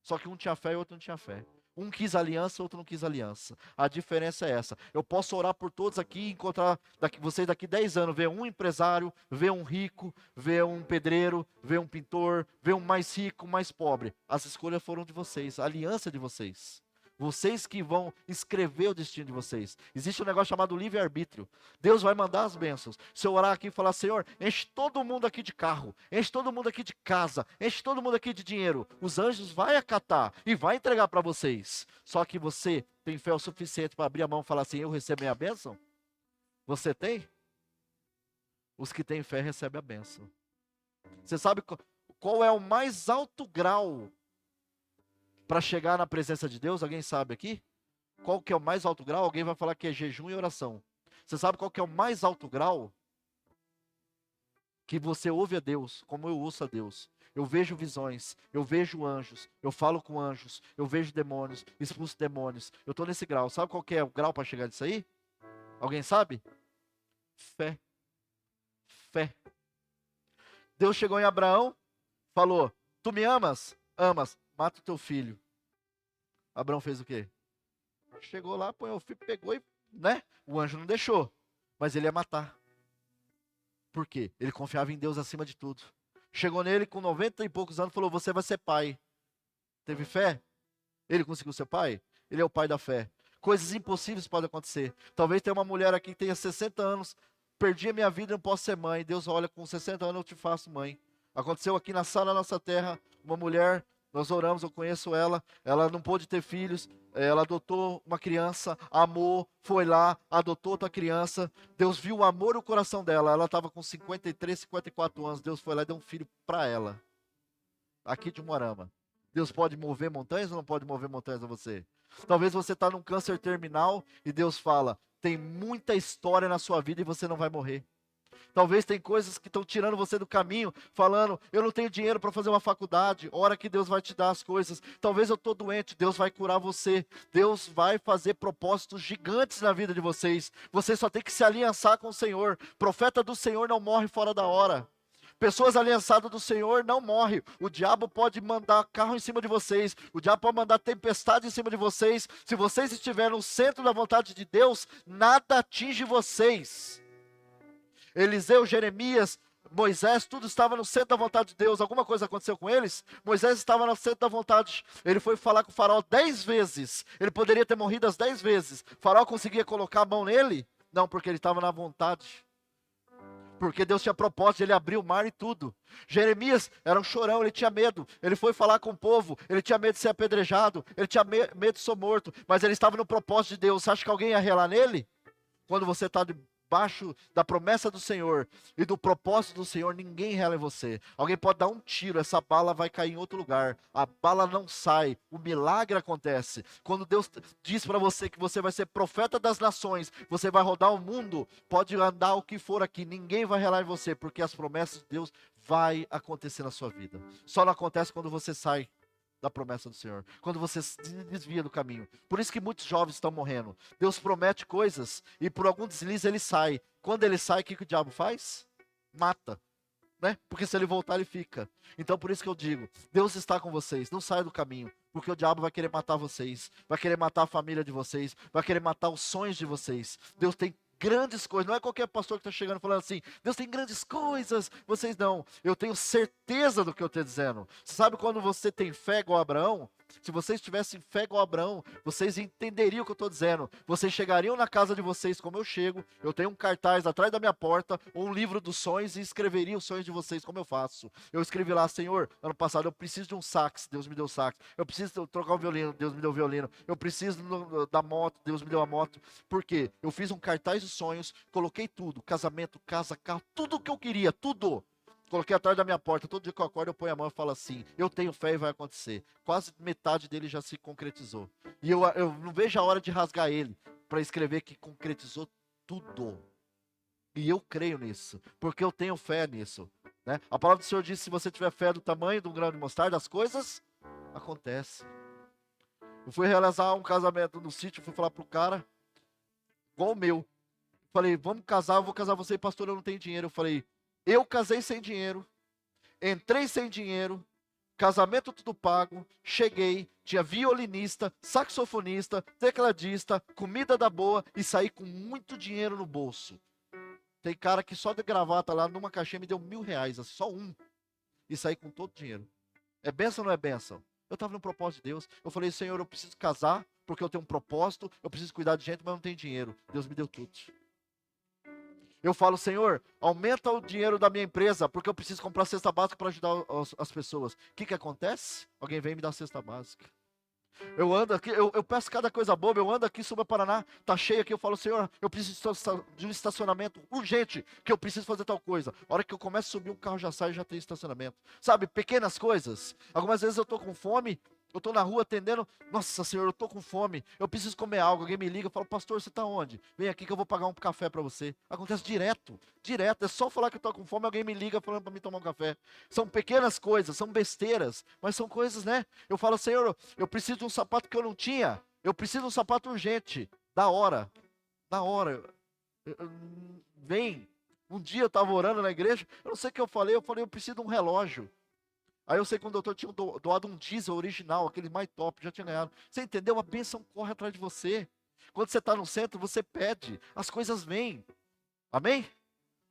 Só que um tinha fé e o outro não tinha fé. Um quis aliança, o outro não quis aliança. A diferença é essa. Eu posso orar por todos aqui e encontrar vocês daqui 10 anos, ver um empresário, ver um rico, ver um pedreiro, ver um pintor, ver um mais rico, um mais pobre. As escolhas foram de vocês, a aliança de vocês. Vocês que vão escrever o destino de vocês. Existe um negócio chamado livre-arbítrio. Deus vai mandar as bênçãos. Se eu orar aqui e falar, Senhor, enche todo mundo aqui de carro, enche todo mundo aqui de casa, enche todo mundo aqui de dinheiro. Os anjos vão acatar e vai entregar para vocês. Só que você tem fé o suficiente para abrir a mão e falar assim, eu recebo minha bênção? Você tem? Os que têm fé recebem a bênção. Você sabe qual é o mais alto grau para chegar na presença de Deus? Alguém sabe aqui? Qual que é o mais alto grau? Alguém vai falar que é jejum e oração. Você sabe qual que é o mais alto grau? Que você ouve a Deus, como eu ouço a Deus. Eu vejo visões, eu vejo anjos, eu falo com anjos, eu vejo demônios, expulso demônios. Eu estou nesse grau. Sabe qual que é o grau para chegar nisso aí? Alguém sabe? Fé. Fé. Deus chegou em Abraão, falou, tu me amas? Amas. Mata o teu filho. Abraão fez o quê? Chegou lá, põe o filho, pegou e, né? O anjo não deixou, mas ele ia matar. Por quê? Ele confiava em Deus acima de tudo. Chegou nele com 90 e poucos anos, falou, você vai ser pai. Teve fé? Ele conseguiu ser pai? Ele é o pai da fé. Coisas impossíveis podem acontecer. Talvez tenha uma mulher aqui que tenha 60 anos, perdi a minha vida e não posso ser mãe. Deus olha, com 60 anos eu te faço mãe. Aconteceu aqui na sala da nossa terra, uma mulher, nós oramos, eu conheço ela não pôde ter filhos, ela adotou uma criança, amou, foi lá, adotou outra criança, Deus viu o amor no coração dela, ela estava com 53, 54 anos, Deus foi lá e deu um filho para ela, aqui de Moarama. Deus pode mover montanhas ou não pode mover montanhas a você? Talvez você está num câncer terminal e Deus fala, tem muita história na sua vida e você não vai morrer. Talvez tem coisas que estão tirando você do caminho, falando, eu não tenho dinheiro para fazer uma faculdade, hora que Deus vai te dar as coisas. Talvez eu estou doente, Deus vai curar você. Deus vai fazer propósitos gigantes na vida de vocês. Você só tem que se aliançar com o Senhor. Profeta do Senhor não morre fora da hora. Pessoas aliançadas do Senhor não morrem. O diabo pode mandar carro em cima de vocês. O diabo pode mandar tempestade em cima de vocês. Se vocês estiverem no centro da vontade de Deus, nada atinge vocês. Eliseu, Jeremias, Moisés, tudo estava no centro da vontade de Deus. Alguma coisa aconteceu com eles? Moisés estava no centro da vontade. Ele foi falar com o faraó 10 vezes. Ele poderia ter morrido as 10 vezes. O faraó conseguia colocar a mão nele? Não, porque ele estava na vontade. Porque Deus tinha propósito, ele abriu o mar e tudo. Jeremias era um chorão, ele tinha medo. Ele foi falar com o povo, ele tinha medo de ser apedrejado, ele tinha medo de ser morto. Mas ele estava no propósito de Deus. Você acha que alguém ia relar nele? Quando você está debaixo da promessa do Senhor e do propósito do Senhor, ninguém rela em você. Alguém pode dar um tiro, essa bala vai cair em outro lugar. A bala não sai, o milagre acontece. Quando Deus diz para você que você vai ser profeta das nações, você vai rodar o mundo, pode andar o que for aqui, ninguém vai relar em você, porque as promessas de Deus vai acontecer na sua vida. Só não acontece quando você sai da promessa do Senhor, quando você se desvia do caminho. Por isso que muitos jovens estão morrendo. Deus promete coisas e por algum deslize ele sai. Quando ele sai, o que o diabo faz? Mata, né? Porque se ele voltar, ele fica. Então por isso que eu digo, Deus está com vocês, não saia do caminho, porque o diabo vai querer matar vocês, vai querer matar a família de vocês, vai querer matar os sonhos de vocês. Deus tem grandes coisas, não é qualquer pastor que está chegando falando assim, Deus tem grandes coisas, vocês não, eu tenho certeza do que eu estou dizendo. Você sabe quando você tem fé igual a Abraão? Se vocês tivessem fé igual a Abraão, vocês entenderiam o que eu estou dizendo. Vocês chegariam na casa de vocês como eu chego, eu tenho um cartaz atrás da minha porta, ou um livro dos sonhos e escreveria os sonhos de vocês como eu faço. Eu escrevi lá, Senhor, ano passado eu preciso de um sax, Deus me deu sax. Eu preciso trocar um violino, Deus me deu violino. Eu preciso da moto, Deus me deu a moto. Por quê? Eu fiz um cartaz de sonhos, coloquei tudo, casamento, casa, carro, tudo o que eu queria, tudo. Coloquei atrás da minha porta, todo dia que eu acordo eu ponho a mão e falo assim, eu tenho fé e vai acontecer. Quase metade dele já se concretizou. E eu não vejo a hora de rasgar ele, para escrever que concretizou tudo. E eu creio nisso, porque eu tenho fé nisso. Né? A palavra do Senhor diz, se você tiver fé do tamanho de um grão de mostarda, as coisas acontecem. Eu fui realizar um casamento no sítio, fui falar pro cara, igual o meu. falei, vamos casar, eu vou casar você, pastor, eu não tenho dinheiro. Eu falei, eu casei sem dinheiro, entrei sem dinheiro, casamento tudo pago, cheguei, tinha violinista, saxofonista, tecladista, comida da boa e saí com muito dinheiro no bolso. Tem cara que só de gravata lá numa caixinha me deu R$1.000, só um, e saí com todo o dinheiro. É bênção ou não é bênção? Eu estava no propósito de Deus. Eu falei, Senhor, eu preciso casar, porque eu tenho um propósito, eu preciso cuidar de gente, mas não tenho dinheiro. Deus me deu tudo. Eu falo, Senhor, aumenta o dinheiro da minha empresa, porque eu preciso comprar cesta básica para ajudar as pessoas. O que acontece? Alguém vem me dar cesta básica. Eu ando aqui, eu peço cada coisa boba, eu ando aqui sobre o Paraná, tá cheio aqui, eu falo, Senhor, eu preciso de um estacionamento urgente, que eu preciso fazer tal coisa. A hora que eu começo a subir, um carro já sai e já tem estacionamento. Sabe, pequenas coisas. Algumas vezes eu tô com fome, eu tô na rua atendendo, nossa, Senhor, eu tô com fome, eu preciso comer algo. Alguém me liga, eu falo, pastor, você tá onde? Vem aqui que eu vou pagar um café para você. Acontece direto, é só falar que eu tô com fome, alguém me liga falando para mim tomar um café. São pequenas coisas, são besteiras, mas são coisas, né? Eu falo, Senhor, eu preciso de um sapato que eu não tinha, eu preciso de um sapato urgente, da hora, vem. Um dia eu estava orando na igreja, eu não sei o que eu falei, eu preciso de um relógio. Aí eu sei que o doutor tinha doado um diesel original, aquele mais top, já tinha ganhado. Você entendeu? A bênção corre atrás de você. Quando você está no centro, você pede, as coisas vêm. Amém?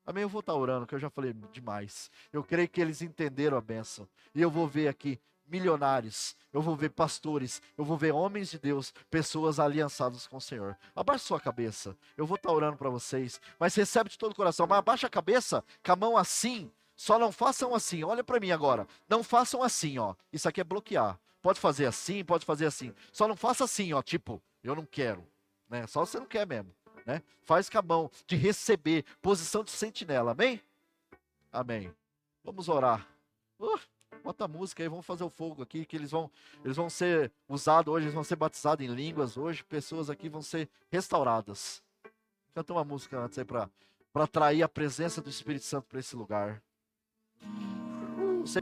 Amém, eu vou estar orando, que eu já falei demais. Eu creio que eles entenderam a bênção. E eu vou ver aqui milionários, eu vou ver pastores, eu vou ver homens de Deus, pessoas aliançadas com o Senhor. Abaixa sua cabeça, eu vou estar orando para vocês, mas recebe de todo o coração. Mas abaixa a cabeça, com a mão assim. Só não façam assim, olha para mim agora. Não façam assim, ó. Isso aqui é bloquear. Pode fazer assim, pode fazer assim. Só não faça assim, ó, tipo, eu não quero, né? Só você não quer mesmo, né? Faz com a mão de receber, posição de sentinela, amém? Amém. Vamos orar. Bota a música aí, vamos fazer o fogo aqui, que eles vão ser usados hoje, eles vão ser batizados em línguas hoje, pessoas aqui vão ser restauradas. Canta uma música antes aí para atrair a presença do Espírito Santo para esse lugar. Você...